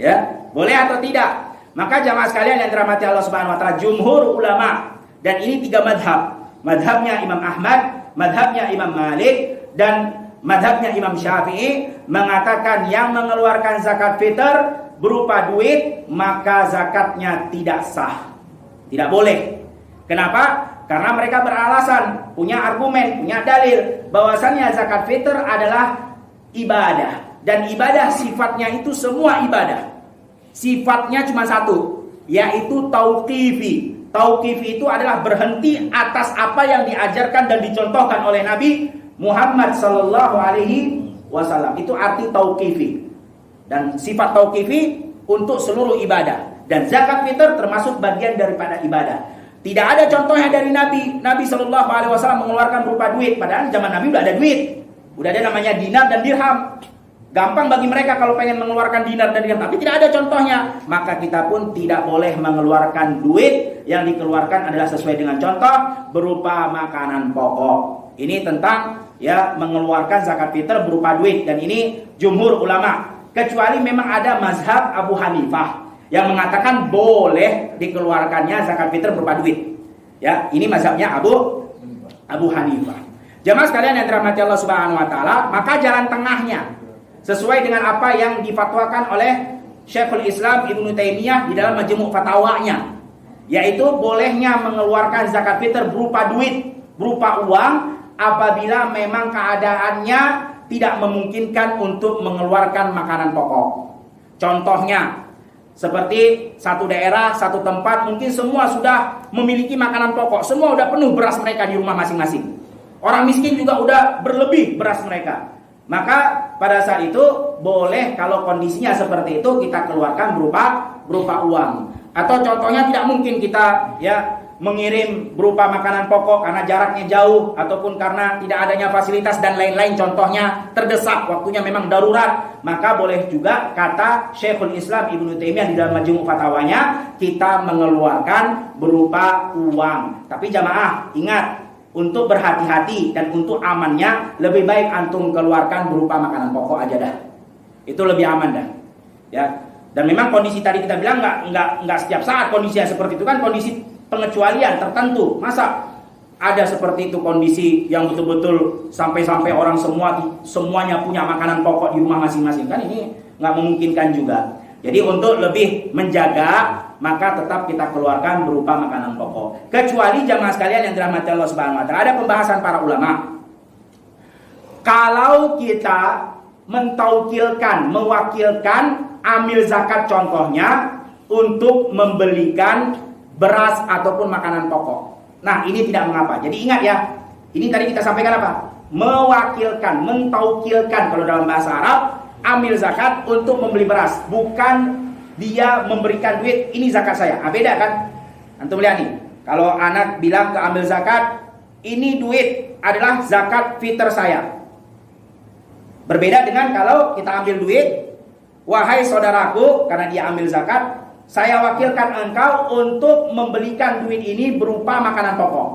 Ya, boleh atau tidak? Maka jamaah sekalian yang dirahmati Allah Subhanahu wa taala, jumhur ulama, dan ini 3 madhab. Madhabnya Imam Ahmad, madhabnya Imam Malik, dan madhabnya Imam Syafi'i mengatakan yang mengeluarkan zakat fitr berupa duit, maka zakatnya tidak sah. Tidak boleh. Kenapa? Karena mereka beralasan, punya argumen, punya dalil bahwasannya zakat fitr adalah ibadah. Dan ibadah sifatnya itu semua ibadah. Sifatnya cuma satu, yaitu tauqifi. Tauqifi itu adalah berhenti atas apa yang diajarkan dan dicontohkan oleh Nabi Muhammad sallallahu alaihi wasallam. Itu arti tauqifi. Dan sifat tauqifi untuk seluruh ibadah. Dan zakat fitr termasuk bagian daripada ibadah. Tidak ada contohnya dari Nabi. Nabi sallallahu alaihi wasallam mengeluarkan berupa duit. Padahal zaman Nabi udah ada duit. Udah ada namanya dinar dan dirham. Gampang bagi mereka kalau pengen mengeluarkan dinar dan dirham, tapi tidak ada contohnya. Maka kita pun tidak boleh mengeluarkan duit. Yang dikeluarkan adalah sesuai dengan contoh berupa makanan pokok. Ini tentang mengeluarkan zakat fitr berupa duit, dan ini jumhur ulama. Kecuali memang ada mazhab Abu Hanifah yang mengatakan boleh dikeluarkannya zakat fitr berupa duit. Ya, ini mazhabnya Abu Hanifah. Jamaah sekalian yang dirahmati Allah Subhanahu wa taala, maka jalan tengahnya sesuai dengan apa yang difatwakan oleh Syekhul Islam Ibnu Taimiyah di dalam Majmu' Fatawanya, yaitu bolehnya mengeluarkan zakat fitr berupa duit, berupa uang, apabila memang keadaannya tidak memungkinkan untuk mengeluarkan makanan pokok. Contohnya, seperti satu daerah, satu tempat, mungkin semua sudah memiliki makanan pokok, semua sudah penuh beras mereka di rumah masing-masing. Orang miskin juga udah berlebih beras mereka. Maka pada saat itu boleh kalau kondisinya seperti itu kita keluarkan berupa uang. Atau contohnya tidak mungkin kita mengirim berupa makanan pokok karena jaraknya jauh ataupun karena tidak adanya fasilitas dan lain-lain, contohnya terdesak, waktunya memang darurat, maka boleh juga kata Syekhul Islam Ibnu Taimiyah di dalam Majmu' Fatawanya kita mengeluarkan berupa uang. Tapi jamaah ingat, untuk berhati-hati dan untuk amannya lebih baik antum keluarkan berupa makanan pokok aja dah. Itu lebih aman dah. Ya. Dan memang kondisi tadi kita bilang nggak setiap saat kondisinya seperti itu, kan kondisi pengecualian tertentu. Masa ada seperti itu kondisi yang betul-betul sampai orang semuanya punya makanan pokok di rumah masing-masing, kan ini nggak memungkinkan juga. Jadi untuk lebih menjaga, maka tetap kita keluarkan berupa makanan pokok. Kecuali jamaah sekalian yang dirahmati Allah Subhanahu wa taala, ada pembahasan para ulama. Kalau kita mewakilkan amil zakat contohnya untuk membelikan beras ataupun makanan pokok. Nah, ini tidak mengapa. Jadi ingat ya, ini tadi kita sampaikan apa? Mewakilkan, mentaukilkan kalau dalam bahasa Arab, amil zakat untuk membeli beras, bukan dia memberikan duit, ini zakat saya. Beda kan? Antum lihat nih, kalau anak bilang ke amil zakat, ini duit adalah zakat fitr saya. Berbeda dengan kalau kita ambil duit, wahai saudaraku, karena dia ambil zakat, saya wakilkan engkau untuk membelikan duit ini berupa makanan pokok.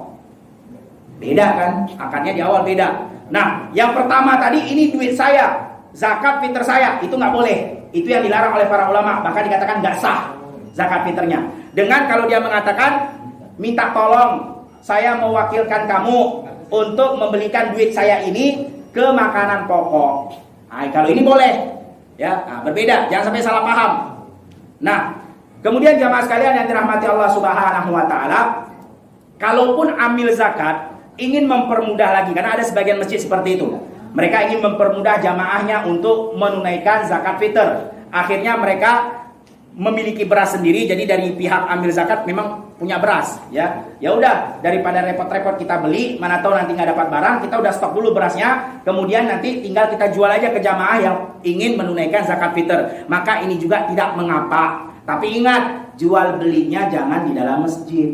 Beda kan? Akadnya di awal beda. Nah, yang pertama tadi ini duit saya, zakat fitr saya, itu nggak boleh. Itu yang dilarang oleh para ulama, bahkan dikatakan nggak sah zakat fitrnya. Dengan kalau dia mengatakan, minta tolong, saya mewakilkan kamu untuk membelikan duit saya ini ke makanan pokok. Nah, kalau ini boleh, ya, berbeda, jangan sampai salah paham. Nah, kemudian jamaah sekalian yang dirahmati Allah Subhanahu wa taala, kalaupun amil zakat ingin mempermudah lagi, karena ada sebagian masjid seperti itu. mereka ingin mempermudah jamaahnya untuk menunaikan zakat fitr. Akhirnya mereka memiliki beras sendiri, jadi dari pihak ambil zakat memang punya beras, ya. Ya udah, daripada repot-repot kita beli, mana tahu nanti nggak dapat barang, kita udah stok dulu berasnya, kemudian nanti tinggal kita jual aja ke jamaah yang ingin menunaikan zakat fitr. Maka ini juga tidak mengapa. Tapi ingat, jual belinya jangan di dalam masjid.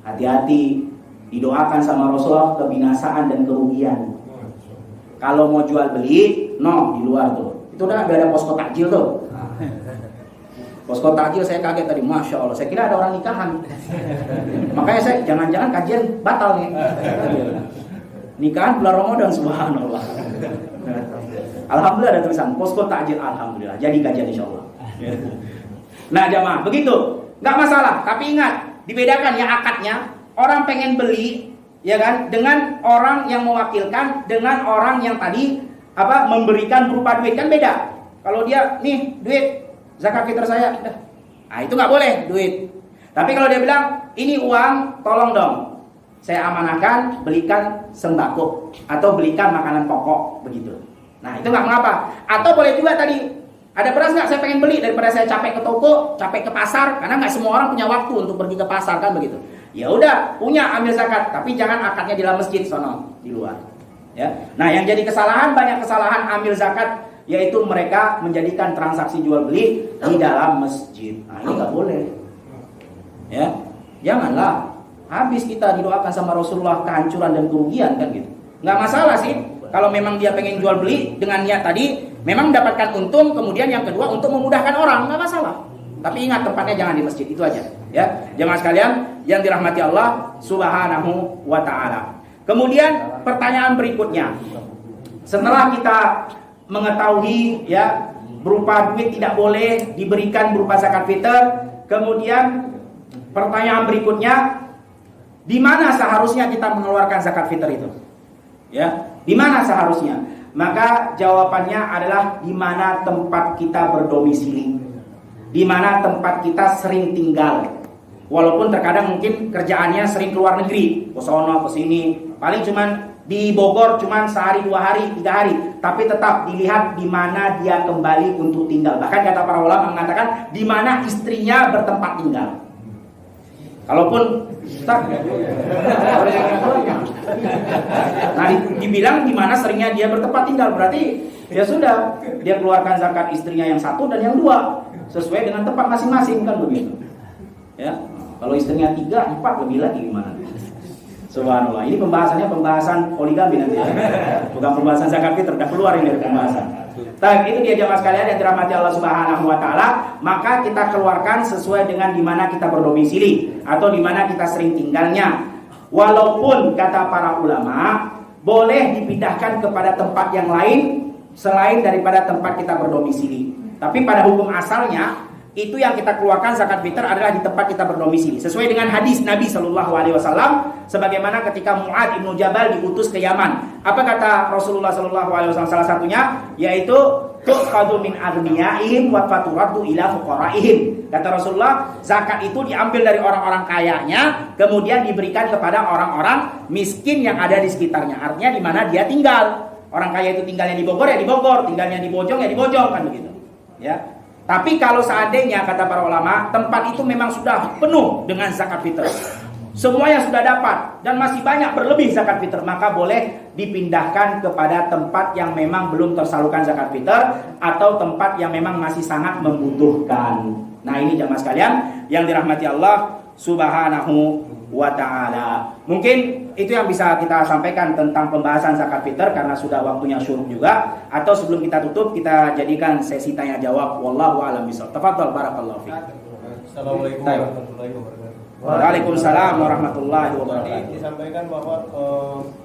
Hati-hati, didoakan sama Rasulullah kebinasaan dan kerugian. Kalau mau jual beli, no, di luar tuh. Itu udah ada posko takjil tuh. Posko takjil saya kaget tadi, Masya Allah, saya kira ada orang nikahan. Makanya saya jangan-jangan kajian batal nih. Nikahan bulan Ramadan, subhanallah. Alhamdulillah ada tulisan posko takjil, alhamdulillah. Jadi kajian insya Allah. Nah jamaah, begitu, nggak masalah. Tapi ingat, dibedakan ya akadnya. Orang pengen beli, ya kan, dengan orang yang mewakilkan, dengan orang yang tadi memberikan berupa duit, kan beda. Kalau dia nih duit zakat fitr saya, nah itu nggak boleh duit. Tapi kalau dia bilang ini uang, tolong dong, saya amanahkan, belikan sembako atau belikan makanan pokok, begitu. Nah itu nggak mengapa. Atau boleh juga tadi, ada beras nggak, saya pengen beli, daripada saya capek ke toko, capek ke pasar, karena nggak semua orang punya waktu untuk pergi ke pasar, kan begitu. Ya udah, punya, ambil zakat, tapi jangan akadnya di dalam masjid, sono di luar. Ya. Nah yang jadi kesalahan, banyak kesalahan ambil zakat, yaitu mereka menjadikan transaksi jual beli di dalam masjid. Nah ini nggak boleh, ya. Janganlah. Habis kita didoakan sama Rasulullah kehancuran dan kerugian, kan gitu. Nggak masalah sih kalau memang dia pengen jual beli dengan niat tadi, memang mendapatkan untung. Kemudian yang kedua untuk memudahkan orang, nggak masalah. Tapi ingat, tempatnya jangan di masjid, itu aja. Ya, jemaah sekalian yang dirahmati Allah Subhanahu wa Ta'ala. Kemudian pertanyaan berikutnya, setelah kita mengetahui ya berupa duit tidak boleh diberikan berupa zakat fitr, kemudian pertanyaan berikutnya, di mana seharusnya kita mengeluarkan zakat fitr itu? Ya, di mana seharusnya? Maka jawabannya adalah di mana tempat kita berdomisili, di mana tempat kita sering tinggal. Walaupun terkadang mungkin kerjaannya sering keluar negeri, ke sono ke sini, paling cuman di Bogor cuman sehari, 2 hari, 3 hari, tapi tetap dilihat di mana dia kembali untuk tinggal. Bahkan kata para ulama mengatakan di mana istrinya bertempat tinggal. Kalaupun nah dibilang di mana seringnya dia bertempat tinggal, berarti ya sudah, dia keluarkan zakat istrinya yang 1 dan yang 2 sesuai dengan tempat masing-masing, kan begitu. Ya, kalau istrinya 3, 4 lebih lagi gimana? Subhanallah, ini pembahasan poligami nanti ya. Bukan pembahasan zakat fitr, udah keluar ini dari pembahasan. Tapi itu dia jemaah sekalian yang dirahmati Allah Subhanahu wa Ta'ala. Maka kita keluarkan sesuai dengan di mana kita berdomisili atau di mana kita sering tinggalnya. Walaupun kata para ulama boleh dipindahkan kepada tempat yang lain selain daripada tempat kita berdomisili. Tapi pada hukum asalnya itu yang kita keluarkan zakat fitr adalah di tempat kita berdomisili, sesuai dengan hadis Nabi Shallallahu Alaihi Wasallam, sebagaimana ketika Mu'ad ibnu Jabal diutus ke Yaman. Apa kata Rasulullah Shallallahu Alaihi Wasallam? Salah satunya yaitu tu'khadhu min aghniyaihim wa faturaddu ila fuqaraihim. Kata Rasulullah, zakat itu diambil dari orang-orang kayanya, kemudian diberikan kepada orang-orang miskin yang ada di sekitarnya. Artinya di mana dia tinggal. Orang kaya itu tinggalnya di Bogor ya di Bogor, tinggalnya di Bojong ya di Bojong, kan begitu. Ya. Tapi kalau seandainya kata para ulama tempat itu memang sudah penuh dengan zakat fitr, semuanya sudah dapat dan masih banyak berlebih zakat fitr, maka boleh dipindahkan kepada tempat yang memang belum tersalurkan zakat fitr atau tempat yang memang masih sangat membutuhkan. Nah ini jamaah sekalian yang dirahmati Allah Subhanahu wa Ta'ala. Mungkin itu yang bisa kita sampaikan tentang pembahasan zakat fitr karena sudah waktunya syuruk juga. Atau sebelum kita tutup kita jadikan sesi tanya jawab. Wallahu a'lam bishawab. Tafadhal, barakallahu fiik. Assalamualaikum warahmatullahi wabarakatuh. Waalaikumsalam warahmatullahi wabarakatuh. Tadi disampaikan bahwa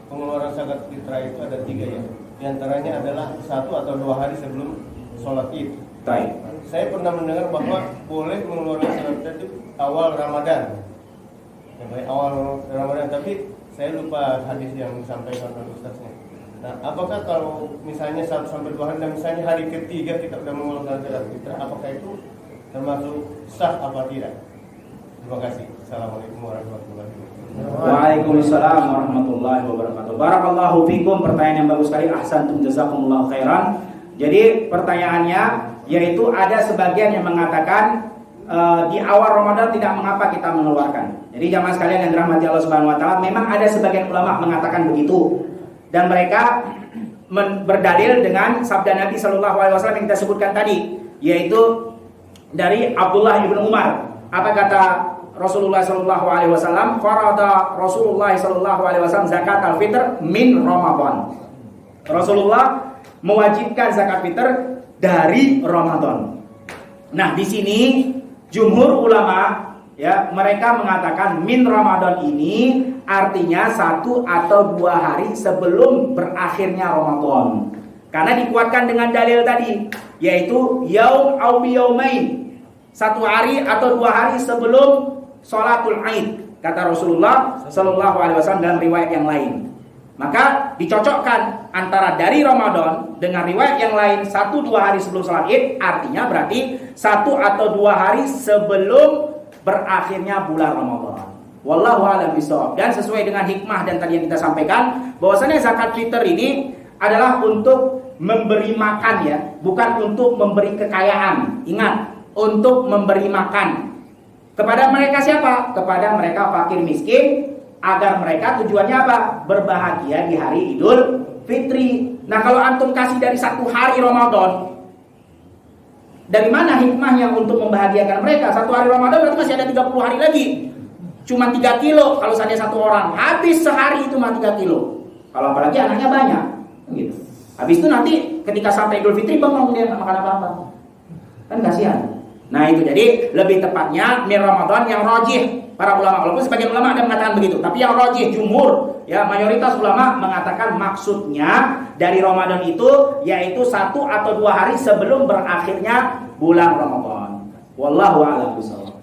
pengeluaran zakat fitrah itu ada 3 ya. Di antaranya adalah 1 atau 2 hari sebelum sholat Id. Baik. Saya pernah mendengar bahwa boleh mengeluarkan zakat fitrah itu awal Ramadan. Ya, baik awal Ramadan, tapi saya lupa hadis yang disampaikan oleh ustaznya. Nah, apakah kalau misalnya 1 sampai 2 hari dan misalnya hari ketiga kita sudah mengeluarkan zakat fitrah, apakah itu termasuk sah apa tidak? Terima kasih. Assalamualaikum warahmatullahi wabarakatuh. Waalaikumsalam warahmatullahi wabarakatuh. Barakallahu fikum, pertanyaan yang bagus sekali. Ahsantum jazakumullahu khairan. Jadi pertanyaannya yaitu ada sebagian yang mengatakan di awal Ramadan tidak mengapa kita mengeluarkan. Jadi jamaah sekalian yang dirahmati Allah Subhanahu wa taala, memang ada sebagian ulama mengatakan begitu. Dan mereka berdalil dengan sabda Nabi Shallallahu alaihi wasallam yang kita sebutkan tadi, yaitu dari Abdullah ibnu Umar. Apa kata Rasulullah Shallallahu alaihi wasallam? Farada Rasulullah Shallallahu alaihi wasallam zakat al-fitr min Ramadan. Rasulullah mewajibkan zakat fitr dari Ramadan. Nah, di sini jumhur ulama ya, mereka mengatakan min Ramadan ini artinya 1 atau 2 hari sebelum berakhirnya Ramadan. Karena dikuatkan dengan dalil tadi, yaitu yaum au yaumain, 1 hari atau 2 hari sebelum sholatul Aid, kata Rasulullah Shallallahu alaihi wasallam dalam riwayat yang lain. Maka dicocokkan antara dari Ramadan dengan riwayat yang lain 1-2 hari sebelum sholat Id, artinya berarti 1 atau 2 hari sebelum berakhirnya bulan Ramadan. Wallahu a'lam bishawab. Dan sesuai dengan hikmah dan tadi yang kita sampaikan, bahwasanya zakat fitr ini adalah untuk memberi makan ya, bukan untuk memberi kekayaan. Ingat, untuk memberi makan. Kepada mereka siapa? Kepada mereka fakir miskin, agar mereka tujuannya apa? Berbahagia di hari Idul Fitri. Nah, kalau antum kasih dari 1 hari Ramadan, dari mana hikmahnya untuk membahagiakan mereka? 1 hari Ramadan berarti masih ada 30 hari lagi. Cuma 3 kilo kalau saja 1 orang. Habis sehari itu mah 3 kilo. Kalau apalagi anaknya banyak, gitu. Habis itu nanti ketika sampai Idul Fitri bengong dia nggak makan apa-apa. Kan kasihan. Nah itu, jadi lebih tepatnya min Ramadan yang rajih para ulama. Walaupun sebagian ulama ada mengatakan begitu, tapi yang rajih jumhur ya, mayoritas ulama mengatakan maksudnya dari Ramadan itu yaitu 1 atau 2 hari sebelum berakhirnya bulan Ramadan. Wallahu a'lam bishawab.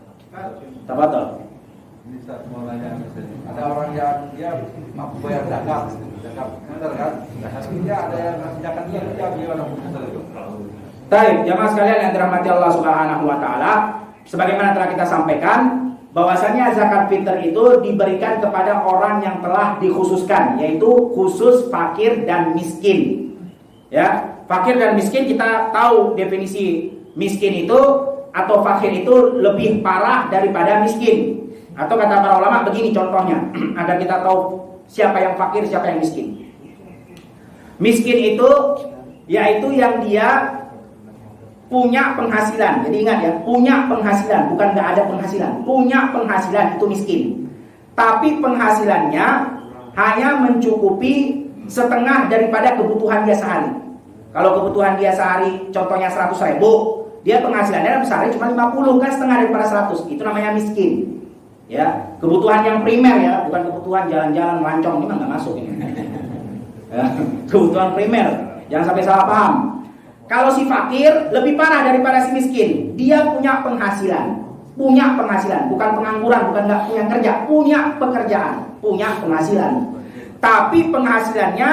Tafadhol. Bisa mau nanya, ada orang yang dia mampu bayar zakat, benar kan? Tapi dia ada yang ngasih zakat dia gimana benar itu? Baik, jamaah sekalian yang dirahmati Allah Subhanahu wa taala, sebagaimana telah kita sampaikan bahwasanya zakat fitr itu diberikan kepada orang yang telah dikhususkan, yaitu khusus fakir dan miskin. Ya, fakir dan miskin kita tahu definisi miskin itu atau fakir itu lebih parah daripada miskin. Atau kata para ulama begini contohnya, agar kita tahu siapa yang fakir, siapa yang miskin. Miskin itu yaitu yang dia punya penghasilan. Jadi ingat ya, punya penghasilan, bukan nggak ada penghasilan. Punya penghasilan itu miskin. Tapi penghasilannya hanya mencukupi setengah daripada kebutuhan dia sehari. Kalau kebutuhan dia sehari contohnya 100.000, dia penghasilannya dalam sehari cuma 50, kan setengah daripada 100. Itu namanya miskin. Ya, kebutuhan yang primer ya, bukan kebutuhan jalan-jalan melancong, ini mah nggak masuk ini. Ya, kebutuhan primer, jangan sampai salah paham. Kalau si fakir lebih parah daripada si miskin. Dia punya penghasilan, bukan pengangguran, bukan nggak punya kerja, punya pekerjaan, punya penghasilan. Tapi penghasilannya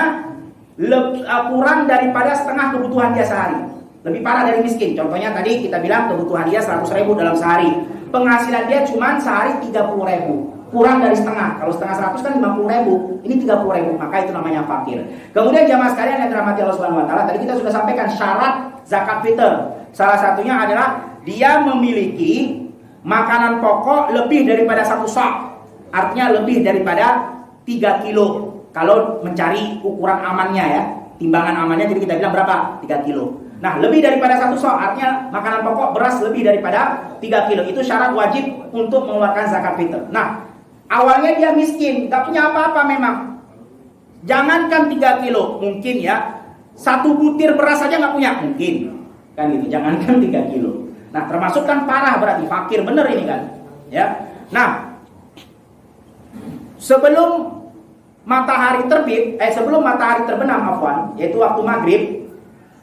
kurang daripada setengah kebutuhan dia sehari. Lebih parah dari miskin. Contohnya tadi kita bilang kebutuhan dia 100.000 dalam sehari. Penghasilan dia cuma sehari 30.000. Kurang dari setengah. Kalau setengah 100 kan 50.000. Ini 30.000. Maka itu namanya fakir. Kemudian jamaah sekalian yang dirahmati Allah Subhanahu wa taala, tadi kita sudah sampaikan syarat zakat fitr. Salah satunya adalah dia memiliki makanan pokok lebih daripada 1 sa'. Artinya lebih daripada 3 kilo. Kalau mencari ukuran amannya ya, timbangan amannya, jadi kita bilang berapa? 3 kilo. Nah, lebih daripada 1 sa', artinya makanan pokok beras lebih daripada 3 kilo. Itu syarat wajib untuk mengeluarkan zakat fitr. Nah, awalnya dia miskin, gak punya apa-apa memang. Jangankan 3 kilo, mungkin ya 1 butir beras saja gak punya, mungkin. Kan gitu, jangankan 3 kilo. Nah, termasuk kan parah berarti, fakir bener ini kan. Ya. Nah, sebelum matahari terbit, sebelum matahari terbenam afwan, yaitu waktu maghrib,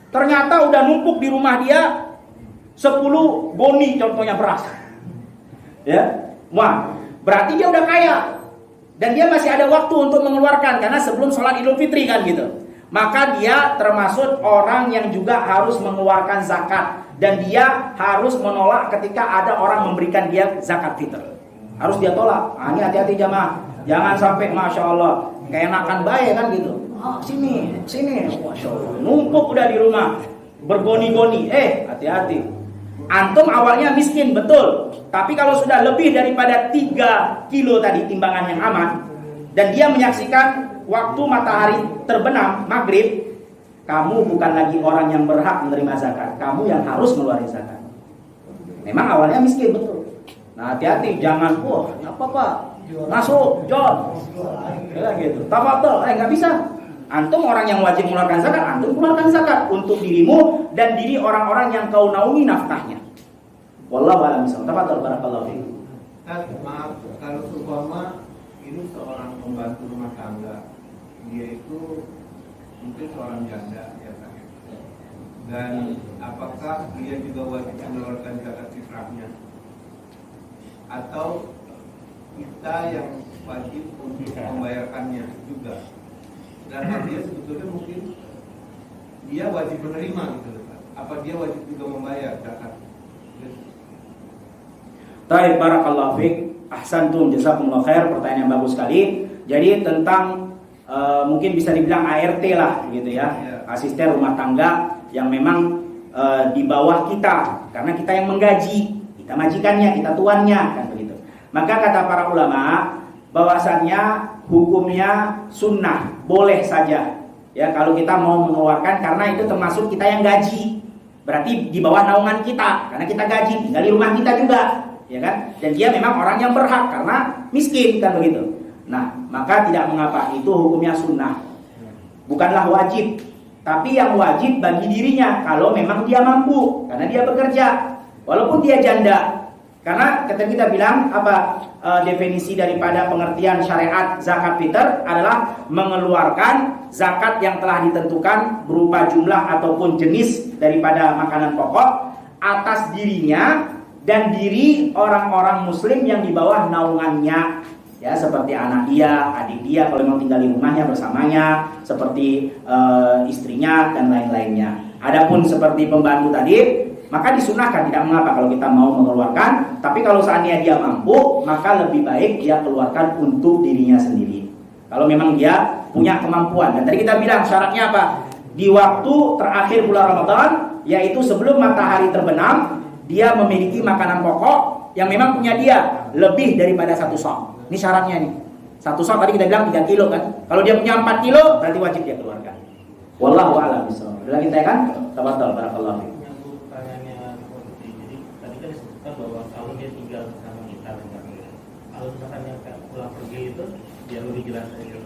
ternyata udah numpuk di rumah dia 10 goni contohnya beras. Ya. Wah, berarti dia udah kaya. Dan dia masih ada waktu untuk mengeluarkan karena sebelum sholat Idul Fitri kan gitu. Maka dia termasuk orang yang juga harus mengeluarkan zakat dan dia harus menolak ketika ada orang memberikan dia zakat fitr. harus dia tolak. Nah, ini hati-hati jamaah, jangan sampai masya Allah keenakan baik kan gitu. Sini, masya Allah, numpuk udah di rumah, bergoni-goni. Hati-hati. Antum awalnya miskin betul, tapi kalau sudah lebih daripada 3 kilo tadi timbangan yang aman, dan dia menyaksikan waktu matahari terbenam maghrib, kamu bukan lagi orang yang berhak menerima zakat, kamu yang harus mengeluarkan zakat. Memang awalnya miskin betul. Nah hati-hati, jangan apa Pak, masuk John, ya gitu. Tafadhol, nggak bisa. Antum orang yang wajib mengeluarkan zakat, antum keluarkan zakat untuk dirimu dan diri orang-orang yang kau naungi nafkahnya. Wallahu a'lam bishawab. Tafadhol, barakallahu fiik. Maaf, kalau seumpama ini seorang pembantu rumah tangga, dia itu mungkin seorang janda ya kan? Dan apakah dia juga wajib mengeluarkan zakat fitrahnya? Atau kita yang wajib untuk membayarkannya juga? Dan dia sebetulnya mungkin dia wajib menerima gitu, apa dia wajib juga membayar zakat? Baik, barakallahu fiik. Ahsantum, jazakumullah khair, pertanyaan yang bagus sekali. Jadi tentang mungkin bisa dibilang ART lah gitu ya, asisten rumah tangga yang memang di bawah kita, karena kita yang menggaji, kita majikannya, kita tuannya kan begitu. Maka kata para ulama bahwasannya hukumnya sunnah, boleh saja ya kalau kita mau mengeluarkan, karena itu termasuk kita yang gaji, berarti di bawah naungan kita, karena kita gaji, tinggal di rumah kita juga, ya kan? Dan dia memang orang yang berhak karena miskin kan begitu. Nah, maka tidak mengapa, itu hukumnya sunnah, bukanlah wajib. Tapi yang wajib bagi dirinya kalau memang dia mampu, karena dia bekerja, walaupun dia janda. Karena ketika kita bilang apa definisi daripada pengertian syariat zakat fitr adalah mengeluarkan zakat yang telah ditentukan berupa jumlah ataupun jenis daripada makanan pokok atas dirinya dan diri orang-orang muslim yang di bawah naungannya, ya, seperti anak dia, adik dia kalau memang tinggal di rumahnya bersamanya, seperti istrinya dan lain-lainnya. Adapun seperti pembantu tadi, maka disunahkan, tidak mengapa kalau kita mau mengeluarkan. Tapi kalau seandainya dia mampu, maka lebih baik dia keluarkan untuk dirinya sendiri, kalau memang dia punya kemampuan. Dan tadi kita bilang syaratnya apa? Di waktu terakhir bulan Ramadan, yaitu sebelum matahari terbenam, dia memiliki makanan pokok yang memang punya dia lebih daripada 1 sok. Ini syaratnya nih. 1 sok tadi kita bilang 3 kilo kan. Kalau dia punya 4 kilo, berarti wajib dia keluarkan. Wallahu a'lam bishawab. Ada lagi saya kan? Tafadhol, barakallahu fiik. Bahwa kalau dia tinggal bersama kita, kalau misalkan yang pulang pergi itu dia lebih jelas gitu.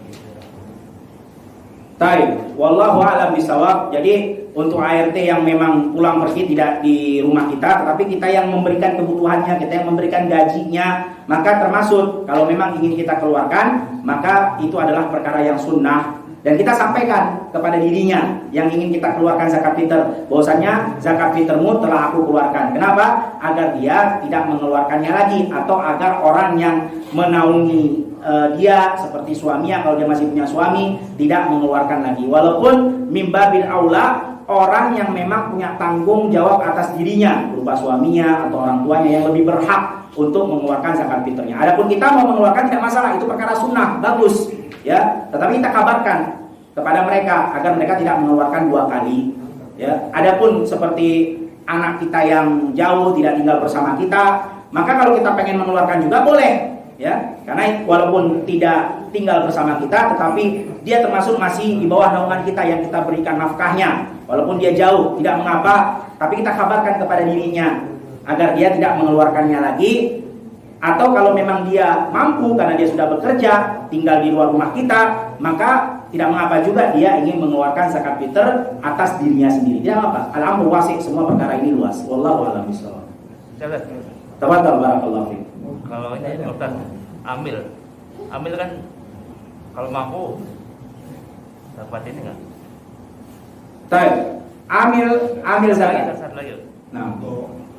Baik, wallahu a'lam bishawab. Jadi untuk ART yang memang pulang pergi tidak di rumah kita, tetapi kita yang memberikan kebutuhannya, kita yang memberikan gajinya, maka termasuk kalau memang ingin kita keluarkan, maka itu adalah perkara yang sunnah. Dan kita sampaikan kepada dirinya yang ingin kita keluarkan zakat fitr, bahwasanya zakat fitrmu telah aku keluarkan. Kenapa? Agar dia tidak mengeluarkannya lagi, atau agar orang yang menaungi dia seperti suaminya, kalau dia masih punya suami, tidak mengeluarkan lagi. Walaupun mimbabil aula, orang yang memang punya tanggung jawab atas dirinya berupa suaminya atau orang tuanya yang lebih berhak untuk mengeluarkan zakat fitrnya. Adapun kita mau mengeluarkan tidak masalah, itu perkara sunnah, bagus. Ya, tetapi kita kabarkan kepada mereka agar mereka tidak mengeluarkan 2 kali. Ya, adapun seperti anak kita yang jauh tidak tinggal bersama kita, maka kalau kita pengen mengeluarkan juga boleh, ya, karena walaupun tidak tinggal bersama kita, tetapi dia termasuk masih di bawah naungan kita yang kita berikan nafkahnya, walaupun dia jauh, tidak mengapa. Tapi kita kabarkan kepada dirinya agar dia tidak mengeluarkannya lagi. Atau kalau memang dia mampu karena dia sudah bekerja, tinggal di luar rumah kita, maka tidak mengapa juga dia ingin mengeluarkan zakat fitr atas dirinya sendiri. Tidak apa, al-amru wasi', semua perkara ini luas. Wallahu a'lam bishawab. Tafadhol, barakallahu fiik. Kalau ini Ustaz, amil kan kalau mampu dapat ini enggak? Baik. Amil zakat. Nah,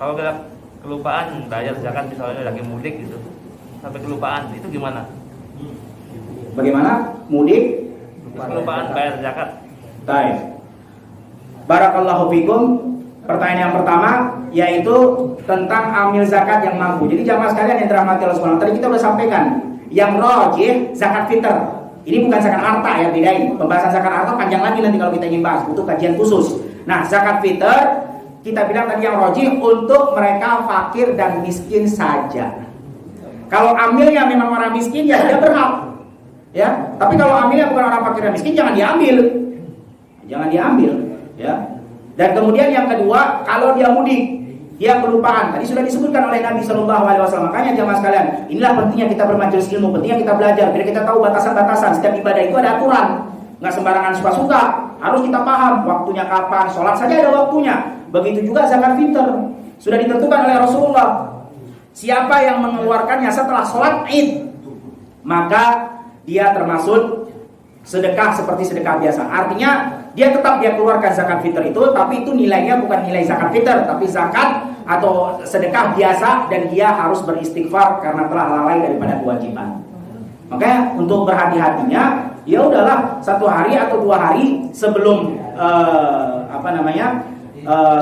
kalau kita kelupaan bayar zakat, misalnya lagi mudik gitu, sampai kelupaan, itu gimana? Bagaimana? Mudik? Kelupaan bayar zakat. Baik. Barakallahu fikum. Pertanyaan yang pertama yaitu tentang amil zakat yang mampu. Jadi jamaah sekalian yang dirahmati Allah Subhanahu wa taala, tadi kita sudah sampaikan yang rajih zakat fitr. Ini bukan zakat harta ya, bedain. Pembahasan zakat harta panjang lagi nanti kalau kita ingin bahas, butuh kajian khusus. Nah, zakat fitr kita bilang tadi yang rajih untuk mereka fakir dan miskin saja. Kalau amilnya memang orang miskin ya dia berhak. Ya, tapi kalau amilnya bukan orang fakir dan miskin jangan diambil. Jangan diambil, ya. Dan kemudian yang kedua, kalau dia mudik, dia kelupaan. Tadi sudah disebutkan oleh Nabi Shallallahu Alaihi Wasallam. Makanya jamaah sekalian, inilah pentingnya kita bermajelis ilmu, pentingnya kita belajar, biar kita tahu batasan-batasan. Setiap ibadah itu ada aturan, nggak sembarangan suka-suka. Harus kita paham waktunya kapan. Sholat saja ada waktunya. Begitu juga zakat fitr, sudah ditentukan oleh Rasulullah. Siapa yang mengeluarkannya setelah sholat Id, maka dia termasuk sedekah seperti sedekah biasa. Artinya dia tetap dia keluarkan zakat fitr itu, tapi itu nilainya bukan nilai zakat fitr, tapi zakat atau sedekah biasa, dan dia harus beristighfar karena telah lalai daripada kewajiban. Makanya untuk berhati-hatinya, ya udahlah 1 hari atau 2 hari sebelum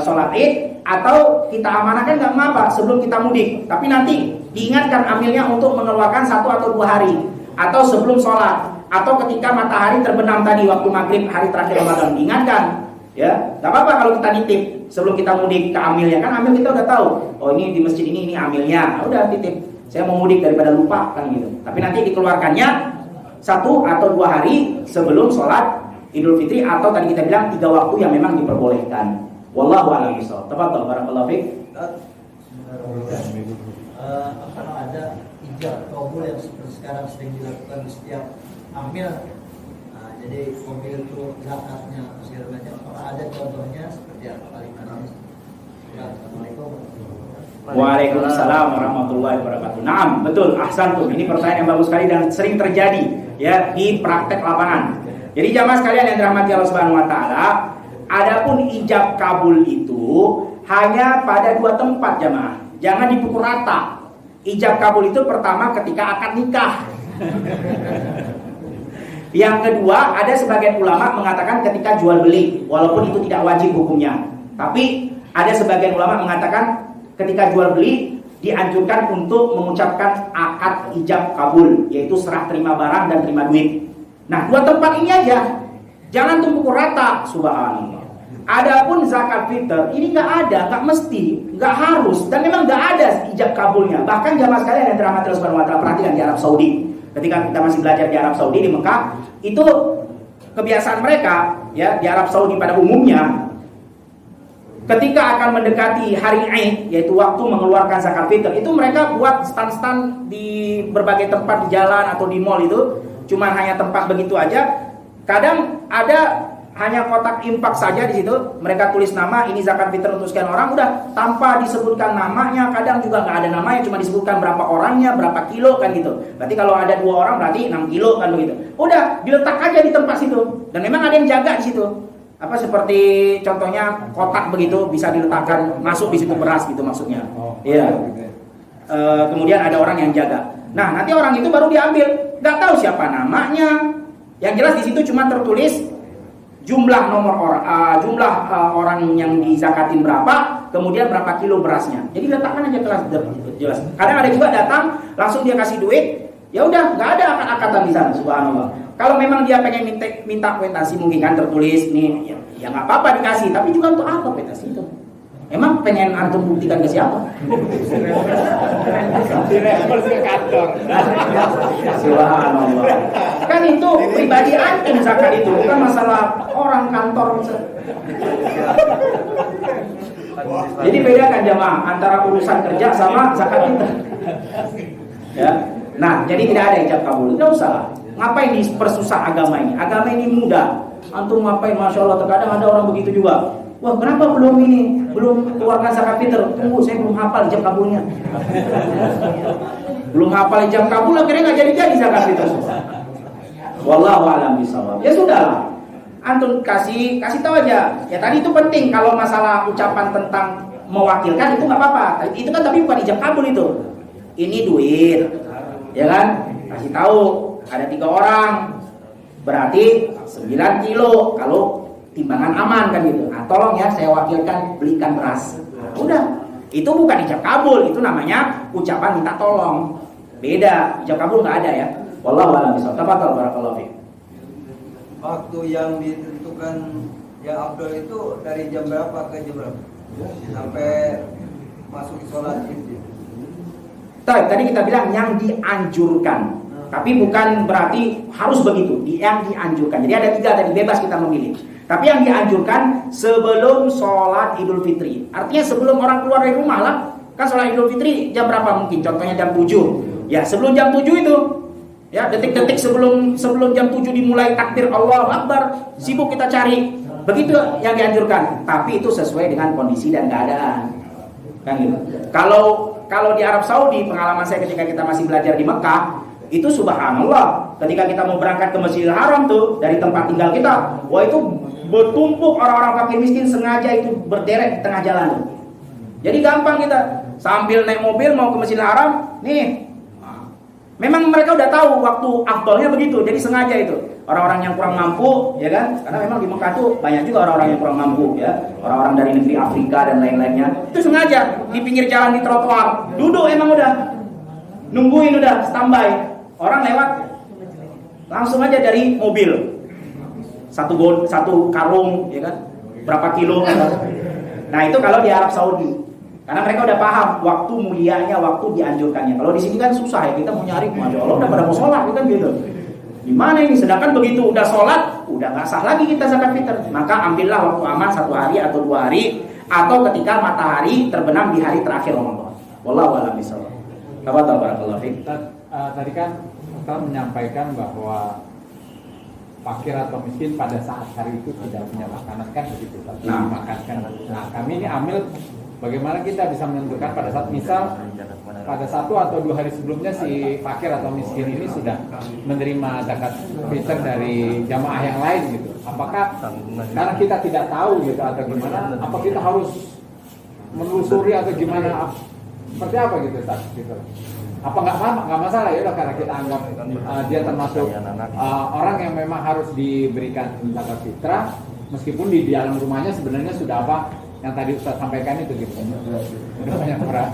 sholat Id, atau kita amanahkan nggak mengapa sebelum kita mudik, tapi nanti diingatkan amilnya untuk mengeluarkan 1 atau 2 hari, atau sebelum sholat, atau ketika matahari terbenam tadi waktu maghrib hari terakhir Ramadan, diingatkan, ya nggak apa-apa kalau kita nitip sebelum kita mudik ke amilnya, kan amil kita udah tahu, oh ini di masjid ini amilnya, udah titip, saya mau mudik daripada lupa kan gitu. Tapi nanti dikeluarkannya 1 atau 2 hari sebelum sholat Idul Fitri, atau tadi kita bilang 3 waktu yang memang diperbolehkan. Wallahu a'lam bishawab. Tafadhal barakallahu fiik. Kalau ada ijab kabul yang seperti sekarang sering dilakukan di setiap amil, jadi mobil itu zakatnya segala macam, kalau ada contohnya seperti apa kalimatnya? Assalamualaikum. Waalaikumsalam warahmatullahi wabarakatuh. Naam, betul, ahsantum. Ini pertanyaan yang bagus sekali dan sering terjadi ya di praktek lapangan. Jadi jamaah sekalian yang dirahmati Allah Subhanahu wa taala, adapun ijab kabul itu hanya pada 2 tempat jamaah. Jangan dipukul rata. Ijab kabul itu pertama ketika akad nikah. Yang kedua, ada sebagian ulama mengatakan ketika jual beli, walaupun itu tidak wajib hukumnya. Tapi ada sebagian ulama mengatakan ketika jual beli dianjurkan untuk mengucapkan akad ijab kabul, yaitu serah terima barang dan terima duit. Nah, 2 tempat ini aja. Jangan tumpuk rata, subhanallah. Adapun zakat fitr ini nggak ada, nggak mesti, nggak harus, dan memang nggak ada ijab kabulnya. Bahkan jamaah sekalian yang dirahmati Allah Subhanahu wa taala, perhatikan di Arab Saudi. Ketika kita masih belajar di Arab Saudi di Mekah, itu kebiasaan mereka ya di Arab Saudi pada umumnya, ketika akan mendekati hari Id, yaitu waktu mengeluarkan zakat fitr, itu mereka buat stand-stand di berbagai tempat di jalan atau di mall itu, cuman hanya tempat begitu aja. Kadang ada hanya kotak infak saja di situ, mereka tulis nama ini zakat fitr untuk sekian orang, udah tanpa disebutkan namanya. Kadang juga nggak ada namanya, cuma disebutkan berapa orangnya, berapa kilo kan gitu. Berarti kalau ada 2 orang berarti 6 kilo kan begitu. Udah diletak aja di tempat situ, dan memang ada yang jaga di situ. Apa seperti contohnya kotak begitu bisa diletakkan, masuk di situ beras gitu maksudnya. Iya. Kemudian ada orang yang jaga. Nah nanti orang itu baru diambil, nggak tahu siapa namanya. Yang jelas di situ cuma tertulis jumlah orang yang dizakatin berapa, kemudian berapa kilo berasnya. Jadi letakkan aja jelas. Kadang ada juga datang langsung dia kasih duit, ya udah nggak ada akad-akatan di sana, subhanallah. Kalau memang dia pengen minta kuitansi mungkin kan tertulis nih, ya nggak apa-apa dikasih. Tapi juga untuk apa kuitansi itu? Emang pengen antum buktikan ke siapa? Direktur ke kantor. Subhanallah. Kan itu pribadi antum zakat itu, bukan masalah orang kantor. Jadi bedakan jamaah antara urusan kerja sama zakat kita. Ya. Nah, jadi tidak ada ijab kabul. Tidak usah lah. Ngapain dipersusah agama ini? Agama ini mudah. Antum ngapain? Masya Allah, terkadang ada orang begitu juga. Wah, kenapa belum keluarkan zakat fitr? Tunggu, saya belum hafal ijab kabulnya. Belum hafal ijab kabul, akhirnya nggak jadi zakat fitr. Wallahu a'lam bishawab. Ya sudahlah. Antum kasih tahu aja. Ya tadi itu penting kalau masalah ucapan tentang mewakilkan itu nggak apa-apa. Itu kan tapi bukan ijab kabul itu. Ini duit, ya kan? Kasih tahu ada 3 orang, berarti 9 kilo. Kalau timbangan aman kan gitu. Nah, tolong ya saya wakilkan belikan beras. Nah, udah. Itu bukan ijab kabul, itu namanya ucapan minta tolong. Beda, ijab kabul nggak ada ya. Wallahu a'lam bishawab. Tafadhal barakallahu fiik. Waktu yang ditentukan yang afdal itu dari jam berapa ke jam berapa? Sampai masuk sholat Id. Tadi kita bilang yang dianjurkan, tapi bukan berarti harus begitu. Yang dianjurkan. Jadi ada 3 tadi, bebas kita memilih. Tapi yang dianjurkan sebelum sholat Idul Fitri. Artinya sebelum orang keluar dari rumah lah. Kan sholat Idul Fitri jam berapa mungkin? Contohnya jam 7. Ya sebelum jam 7 itu. Ya detik-detik sebelum jam 7 dimulai takbir Allahu Akbar. Sibuk kita cari. Begitu yang dianjurkan. Tapi itu sesuai dengan kondisi dan keadaan. Kan gitu. Kalau di Arab Saudi, pengalaman saya ketika kita masih belajar di Mekah, itu subhanallah, ketika kita mau berangkat ke Masjidil Haram tuh dari tempat tinggal kita, wah itu bertumpuk orang-orang fakir miskin sengaja itu berderet di tengah jalan tuh. Jadi gampang kita sambil naik mobil mau ke Masjidil Haram, nih. Memang mereka udah tahu waktu afdolnya begitu, jadi sengaja itu. Orang-orang yang kurang mampu, ya kan? Karena memang di Mekah tuh banyak juga orang-orang yang kurang mampu, ya. Orang-orang dari negeri Afrika dan lain-lainnya. Itu sengaja di pinggir jalan di trotoar, duduk emang udah. Nungguin udah standby. Orang lewat langsung aja dari mobil. Satu karung, ya kan? Berapa kilo? Nah, itu kalau di Arab Saudi. Karena mereka udah paham waktu mulianya, waktu dianjurkannya. Kalau di sini kan susah ya, kita mau nyari, masya Allah udah pada mau sholat, kan gitu. Gimana ini? Sedangkan begitu udah sholat, udah nggak sah lagi kita zakat fitr. Maka ambillah waktu aman 1 hari atau 2 hari, atau ketika matahari terbenam di hari terakhir Ramadan. Wallahu a'lam bishawab. Tafadhal barakallahu fiik. Tadi kan Ustaz menyampaikan bahwa fakir atau miskin pada saat hari itu tidak punya makanan kan begitu, tapi dimakankan. Nah, kami ini amil bagaimana kita bisa menentukan pada saat misal pada 1 atau 2 hari sebelumnya si fakir atau miskin ini sudah menerima zakat fitr dari jamaah yang lain gitu. Apakah karena kita tidak tahu gitu atau gimana? Apa kita harus menelusuri atau gimana? Seperti apa gitu Ustaz? Gitu. Apa nggak masalah ya udah karena kita anggap dia termasuk orang yang memang harus diberikan zakat fitrah meskipun di dalam rumahnya sebenarnya sudah apa yang tadi Ustaz sampaikan itu gitu. Udah banyak beras.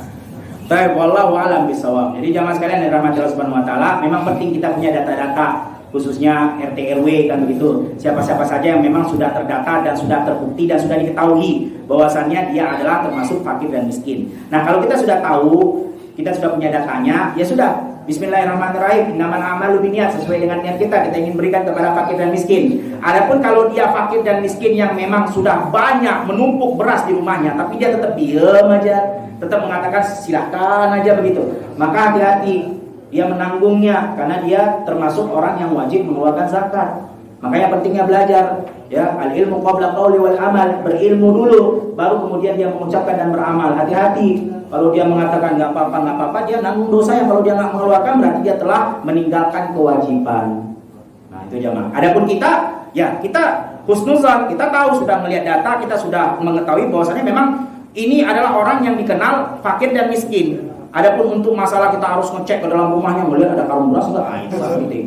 Baik, wallahu a'lam bishawab. Jadi jamaah sekalian yang dirahmati Allah Subhanahu wa taala, memang penting kita punya data-data khususnya RT RW kan begitu. Siapa-siapa saja yang memang sudah terdata dan sudah terbukti dan sudah diketahui bahwasannya dia adalah termasuk fakir dan miskin. Nah, kalau kita sudah tahu, kita sudah punya datanya, ya sudah. Bismillahirrahmanirrahim. Innamal a'malu binniyat, sesuai dengan niat kita ingin berikan kepada fakir dan miskin. Adapun kalau dia fakir dan miskin yang memang sudah banyak menumpuk beras di rumahnya, tapi dia tetap diam aja, tetap mengatakan silahkan aja begitu, maka hati-hati, dia menanggungnya karena dia termasuk orang yang wajib mengeluarkan zakat. Makanya pentingnya belajar, ya, al ilmu qabla qauli wal amal, berilmu dulu baru kemudian dia mengucapkan dan beramal. Hati-hati, kalau dia mengatakan nggak apa-apa, dia nanggung dosanya. Kalau dia nggak mengeluarkan berarti dia telah meninggalkan kewajiban. Nah, itu jamaah. Adapun kita, ya kita husnuzan, kita tahu sudah melihat data, kita sudah mengetahui bahwasannya memang ini adalah orang yang dikenal fakir dan miskin. Adapun untuk masalah kita harus ngecek ke dalam rumahnya, melihat ada karung beras enggak, itu penting.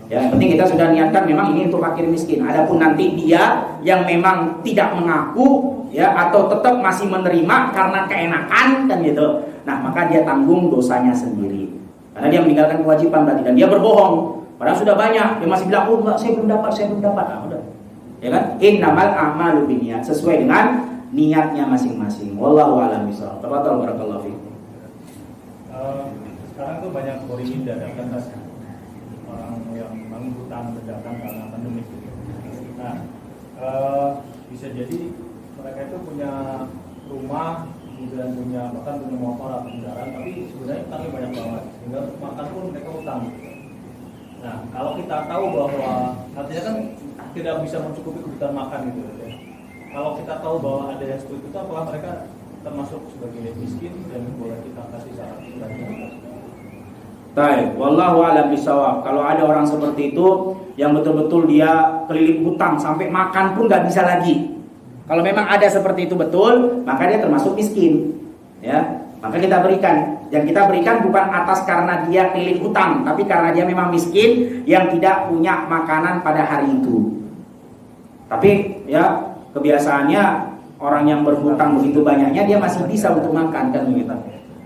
Ya, yang penting kita sudah niatkan memang ini untuk fakir miskin. Adapun nanti dia yang memang tidak mengaku, ya, atau tetap masih menerima karena keenakan kan gitu. Nah, maka dia tanggung dosanya sendiri. Karena dia meninggalkan kewajiban berarti, dan dia berbohong. Padahal sudah banyak, dia masih bilang, "Oh, enggak, saya belum dapat." Nah, udah. Ya kan? Innamal a'malu binniyat, sesuai dengan niatnya masing-masing. Wallahu a'lam bishawab. Tafadhal barakallahu fiik. Sekarang tuh banyak borgin dadakan orang yang memang hutang dadakan karena pandemi. Nah, bisa jadi mereka itu punya rumah, kemudian bahkan punya motor atau kendaraan, tapi sebenarnya hutangnya banyak banget, sehingga makan pun mereka hutang. Nah, kalau kita tahu bahwa artinya kan tidak bisa mencukupi kebutuhan makan gitu ya. Kalau kita tahu bahwa ada yang seperti itu, apakah mereka termasuk sebagai miskin dan boleh kita kasih zakat fitrah? Baik, wallahu a'lam bishawab. Kalau ada orang seperti itu yang betul-betul dia keliling hutang sampai makan pun nggak bisa lagi. Kalau memang ada seperti itu betul, maka dia termasuk miskin. Ya, maka kita berikan. Yang kita berikan bukan atas karena dia keliling hutang, tapi karena dia memang miskin yang tidak punya makanan pada hari itu. Tapi ya kebiasaannya orang yang berhutang begitu banyaknya dia masih bisa untuk makan kan begitu.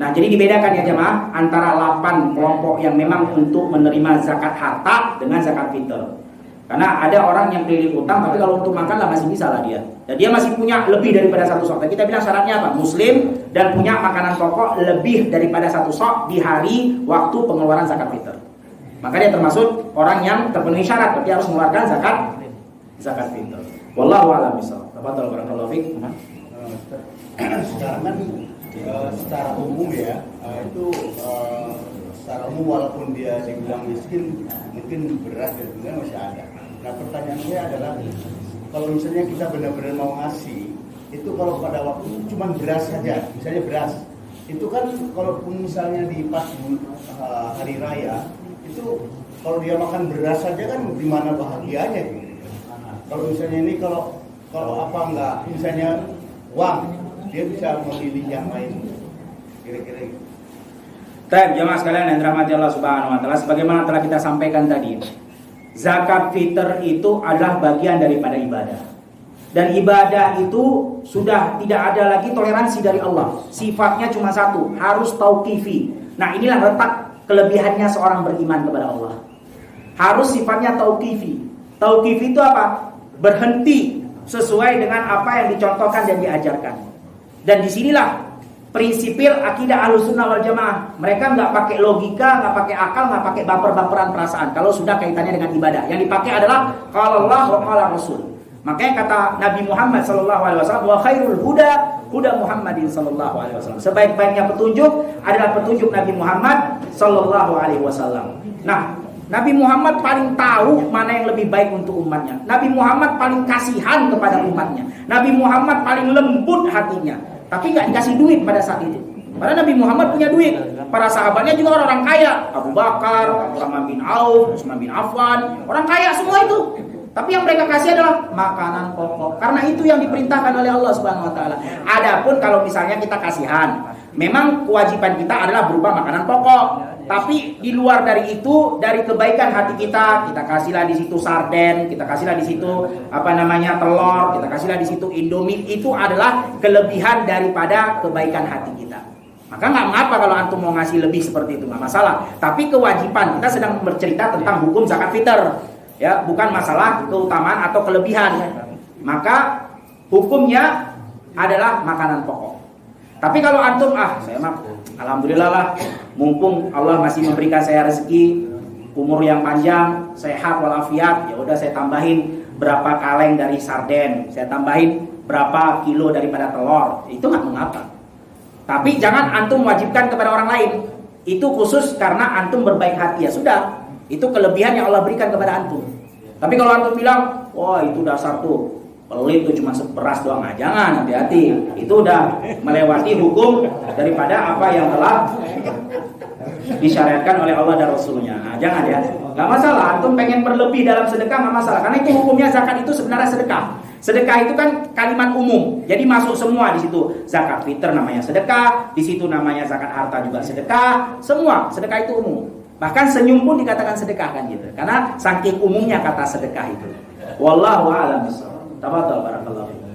Nah, jadi dibedakan ya jemaah antara 8 kelompok yang memang untuk menerima zakat harta dengan zakat fitr. Karena ada orang yang keliling utang tapi kalau untuk makan lah masih bisa lah dia. Dan dia masih punya lebih daripada 1 sok. Kita bilang syaratnya apa? Muslim dan punya makanan pokok lebih daripada 1 sok di hari waktu pengeluaran zakat fitr. Maka dia termasuk orang yang terpenuhi syarat, berarti harus mengeluarkan zakat fitr. Wallahu a'lam bishawab. Tafadhol barakallahu fiik. Sekarang kan secara umum ya itu secara umum walaupun dia dibilang miskin mungkin beras dan sebagainya masih ada. Nah pertanyaan saya adalah kalau misalnya kita benar-benar mau ngasih itu kalau pada waktu cuma beras saja, misalnya beras itu kan kalaupun misalnya di pas hari raya itu kalau dia makan beras saja kan gimana bahagianya gitu. Kalau misalnya ini kalau apa enggak misalnya uang dia bisa memilih yang lain kira-kira gitu. Baik, jemaah sekalian yang dirahmati Allah Subhanahu wa taala, sebagaimana telah kita sampaikan tadi, zakat fitr itu adalah bagian daripada ibadah. Dan ibadah itu sudah tidak ada lagi toleransi dari Allah. Sifatnya cuma satu, harus tauqifi. Nah, inilah letak kelebihannya seorang beriman kepada Allah. Harus sifatnya tauqifi. Tauqifi itu apa? Berhenti sesuai dengan apa yang dicontohkan dan diajarkan. Dan disinilah prinsipil akidah Ahlussunnah wal Jamaah. Mereka nggak pakai logika, nggak pakai akal, nggak pakai baper-baperan perasaan. Kalau sudah kaitannya dengan ibadah, yang dipakai adalah qala Allah wa qala Rasul. Makanya kata Nabi Muhammad SAW, wa khairul huda huda Muhammadin SAW. Sebaik-baiknya petunjuk adalah petunjuk Nabi Muhammad SAW. Nah, Nabi Muhammad paling tahu mana yang lebih baik untuk umatnya. Nabi Muhammad paling kasihan kepada umatnya. Nabi Muhammad paling lembut hatinya. Tapi nggak dikasih duit pada saat itu. Karena Nabi Muhammad punya duit. Para sahabatnya juga orang-orang kaya. Abu Bakar, Abdurrahman bin Auf, Utsman bin Affan, orang kaya semua itu. Tapi yang mereka kasih adalah makanan pokok. Karena itu yang diperintahkan oleh Allah Subhanahu wa taala. Adapun kalau misalnya kita kasihan, memang kewajiban kita adalah berupa makanan pokok. Tapi di luar dari itu, dari kebaikan hati kita kasihlah di situ sarden, kita kasihlah di situ telur, kita kasihlah di situ Indomie. Itu adalah kelebihan daripada kebaikan hati kita. Maka nggak mengapa kalau antum mau ngasih lebih seperti itu, nggak masalah. Tapi kewajiban kita sedang bercerita tentang hukum zakat fitr, ya, bukan masalah keutamaan atau kelebihan. Maka hukumnya adalah makanan pokok. Tapi kalau antum saya mah alhamdulillah lah, mumpung Allah masih memberikan saya rezeki, umur yang panjang, sehat walafiat, ya udah saya tambahin berapa kaleng dari sarden, saya tambahin berapa kilo daripada telur, itu nggak mengapa. Tapi jangan antum wajibkan kepada orang lain. Itu khusus karena antum berbaik hati, ya sudah. Itu kelebihan yang Allah berikan kepada antum. Tapi kalau antum bilang, wah itu dasar tuh pelit tuh cuma seberas doang, jangan, hati-hati. Itu udah melewati hukum daripada apa yang telah disyariatkan oleh Allah dan Rasulnya. Nah, jangan ya, nggak masalah. Antum pengen berlebih dalam sedekah nggak masalah, karena itu hukumnya zakat itu sebenarnya sedekah. Sedekah itu kan kalimat umum, jadi masuk semua di situ. Zakat fitr namanya sedekah, di situ namanya zakat harta juga sedekah, semua sedekah itu umum. Bahkan senyum pun dikatakan sedekah kan gitu, karena saking umumnya kata sedekah itu. Wallahu a'lam bishawab. Tafadhol barakallahu fiik.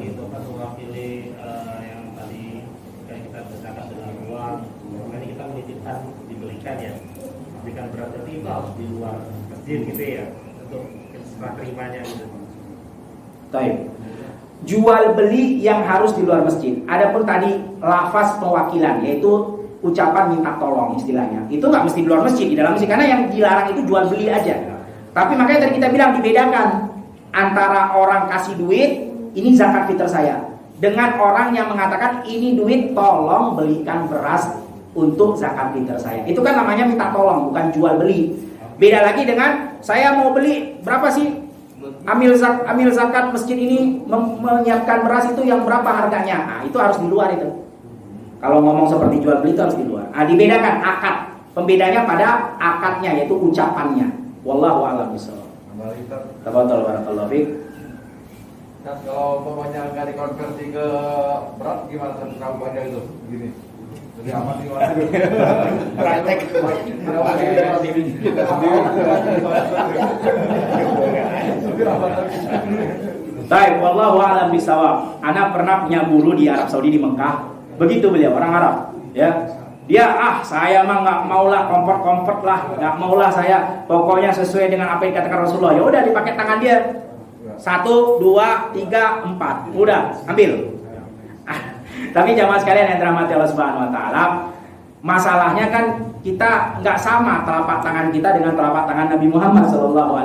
Itu kan mewakili yang tadi yang kita berzakat dengan uang, makanya kita menitipkan dibelikan ya. Dibelikan berarti itu harus di luar masjid gitu ya, untuk serah terimanya gitu. Baik. Jual beli yang harus di luar masjid. Adapun tadi lafaz pewakilan, yaitu ucapan minta tolong istilahnya, itu nggak mesti di luar masjid, di dalam masjid, karena yang dilarang itu jual beli aja. Tapi makanya tadi kita bilang dibedakan antara orang kasih duit, ini zakat fitr saya, dengan orang yang mengatakan ini duit tolong belikan beras untuk zakat fitr saya. Itu kan namanya minta tolong, bukan jual beli. Beda lagi dengan saya mau beli berapa sih? Amil zakat masjid ini menyiapkan beras itu yang berapa harganya? Nah, itu harus di luar itu. Kalau ngomong seperti jual beli itu harus di luar. Nah, dibedakan akad. Pembedanya pada akadnya, yaitu ucapannya. Wallahu a'lam bishawab. Tafadhol barakallahu fiik. Nah, kalau umpamanya nggak dikonversi ke berat gimana satu banyak itu begini? Jadi aman di mana? Praktek. Baik, wallahu a'lam bishawab. Ana pernah punya guru di Arab Saudi di Mekah. Begitu beliau, orang Arab, ya. Dia saya mah nggak maulah comfort lah, nggak maulah saya. Pokoknya sesuai dengan apa yang dikatakan Rasulullah. Ya udah dipakai tangan dia. 1, 2, 3, 4. Udah, ambil. Tapi jamaah sekalian yang dirahmati Allah Subhanahu wa taala, masalahnya kan kita nggak sama telapak tangan kita dengan telapak tangan Nabi Muhammad SAW.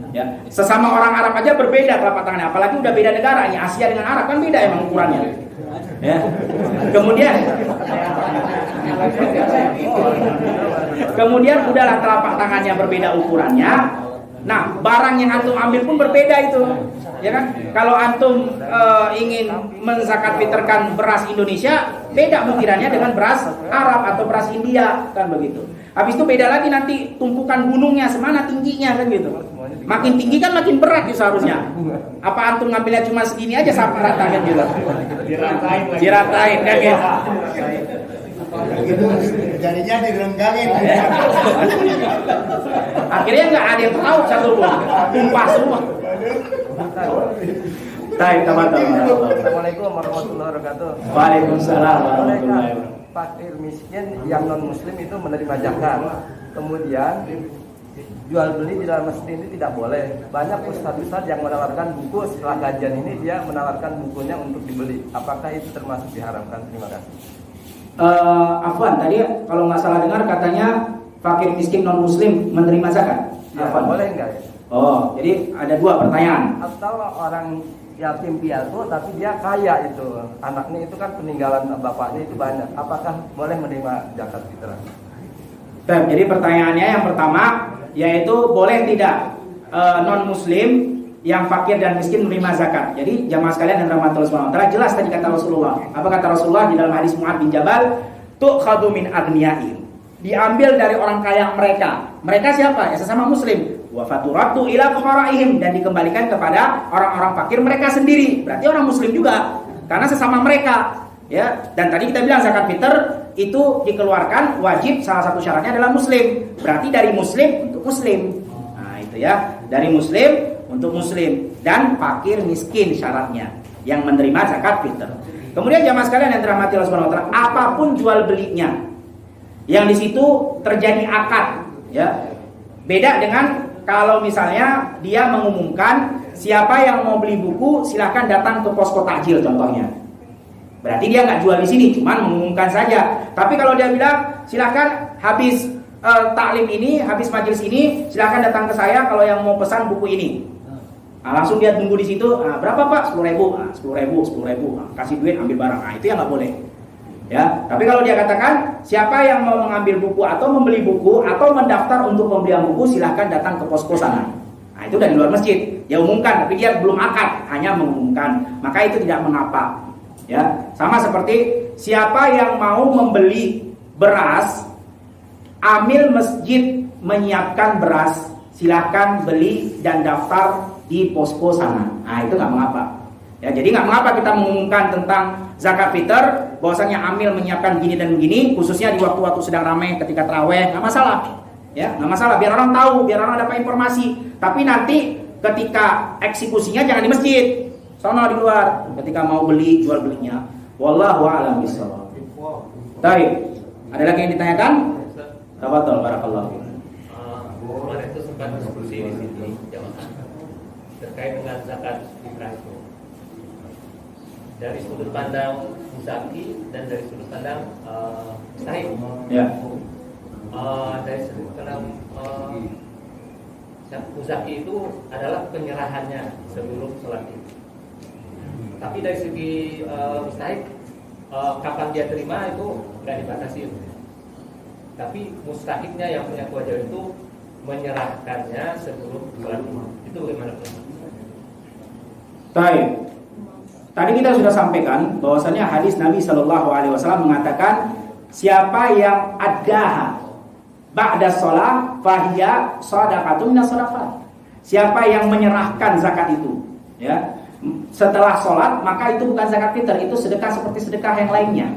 Ya, sesama orang Arab aja berbeda telapak tangannya, apalagi udah beda negara. Ini Asia dengan Arab kan beda emang ukurannya. Ya. Kemudian udahlah telapak tangannya berbeda ukurannya. Nah, barang yang antum ambil pun berbeda itu. Ya kan? Kalau antum ingin menzakat fitrkan beras Indonesia, beda ukirannya dengan beras Arab atau beras India, kan begitu. Habis itu beda lagi nanti tumpukan gunungnya semana tingginya, kan gitu. Makin tinggi kan makin berat itu seharusnya. Apa antum ngambilnya cuma segini aja sama rata kan gitu. Diratain kan gitu. Begitu jadinya direnggangin. Akhirnya nggak ada yang tahu satu pun, tumpah semua. Assalamualaikum warahmatullahi wabarakatuh. Waalaikumsalam warahmatullahi wabarakatuh. Fakir miskin yang non muslim itu menerima zakat. Kemudian jual beli di dalam masjid ini tidak boleh. Banyak ustadz yang menawarkan buku setelah kajian ini dia menawarkan bukunya untuk dibeli. Apakah itu termasuk diharamkan? Terima kasih. Afwan, tadi kalau nggak salah dengar katanya fakir miskin non muslim menerima zakat. Ya, boleh enggak ya? Oh, jadi ada dua pertanyaan. Atau orang yatim piatu tapi dia kaya itu, anaknya itu kan peninggalan bapaknya itu banyak. Apakah boleh menerima zakat fitrah? Jadi pertanyaannya yang pertama yaitu boleh tidak non muslim yang fakir dan miskin menerima zakat. Jadi jamaah sekalian yang dirahmati Allah Subhanahu wa taala, jelas tadi kata Rasulullah. Apa kata Rasulullah di dalam hadis Mu'adz bin Jabal? Tu'khadhu min aghniyahim. Diambil dari orang kaya mereka. Mereka siapa? Ya sesama muslim. Wa faturatu ila fuqaraihim, dan dikembalikan kepada orang-orang fakir mereka sendiri. Berarti orang muslim juga karena sesama mereka. Ya, dan tadi kita bilang zakat fitr itu dikeluarkan wajib, salah satu syaratnya adalah muslim. Berarti dari muslim untuk muslim. Nah, itu ya, dari muslim untuk muslim dan fakir miskin syaratnya yang menerima zakat fitr. Kemudian jamaah sekalian yang dirahmati Allah Subhanahu wa taala, apapun jual belinya yang di situ terjadi akad, ya. Beda dengan kalau misalnya dia mengumumkan siapa yang mau beli buku silahkan datang ke posko takjil contohnya. Berarti dia nggak jual di sini, cuman mengumumkan saja. Tapi kalau dia bilang silahkan habis taklim ini, habis majelis ini, silahkan datang ke saya kalau yang mau pesan buku ini. Nah, langsung dia tunggu di situ. Nah, berapa Pak? 10.000. Nah, 10.000. Nah, kasih duit ambil barang. Nah, itu yang nggak boleh. Ya, tapi kalau dia katakan siapa yang mau mengambil buku atau membeli buku atau mendaftar untuk pembelian buku silahkan datang ke posko sana. Nah, itu dari luar masjid. Dia umumkan, tapi dia belum akad, hanya mengumumkan. Maka itu tidak mengapa. Ya, sama seperti siapa yang mau membeli beras, amil masjid menyiapkan beras, silahkan beli dan daftar di posko sana. Nah, itu nggak mengapa. Ya, jadi nggak mengapa kita mengumumkan tentang zakat fitr, bahwasanya amil menyiapkan gini dan begini, khususnya di waktu-waktu sedang ramai ketika taraweh, nggak masalah. Ya, nggak masalah. Biar orang tahu, biar orang dapat informasi. Tapi nanti ketika eksekusinya jangan di masjid, sono di luar. Ketika mau beli, jual belinya. Wallahu a'lam bishawab. Baik. Ada lagi yang ditanyakan? Tafadhol, barakallahu. Kemarin itu sempat diskusi di sini jamaah terkait dengan zakat fitrah itu. Dari sudut pandang Muzaki dan dari sudut pandang Sahih. Ya. Dari sudut pandang Muzaki itu adalah penyerahannya sebelum sholat Id. Tapi dari segi Sahih, kapan dia terima itu nggak dibatasi. Tapi mustahiknya yang punya kewajiban itu menyerahkannya sebelum sholat Id. Itu bagaimana? Baik. Tadi kita sudah sampaikan bahwasannya hadis Nabi Shallallahu Alaihi Wasallam mengatakan siapa yang adaha ba'da sholat fahiya shadaqatun minas shadaqat. Siapa yang menyerahkan zakat itu, ya, setelah sholat, maka itu bukan zakat fitr, itu sedekah seperti sedekah yang lainnya.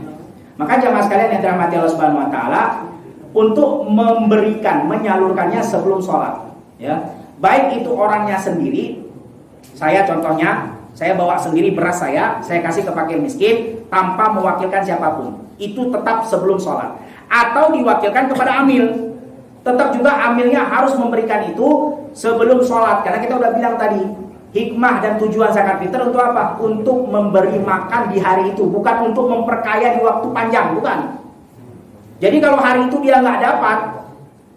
Maka jamaah sekalian yang dirahmati Allah Subhanahu Wa Taala, untuk memberikan, menyalurkannya sebelum sholat, ya. Baik itu orangnya sendiri, saya contohnya, saya bawa sendiri beras saya kasih ke fakir miskin tanpa mewakilkan siapapun. Itu tetap sebelum sholat. Atau diwakilkan kepada amil. Tetap juga amilnya harus memberikan itu sebelum sholat. Karena kita udah bilang tadi, hikmah dan tujuan zakat fitr untuk apa? Untuk memberi makan di hari itu, bukan untuk memperkaya di waktu panjang, bukan. Jadi kalau hari itu dia nggak dapat,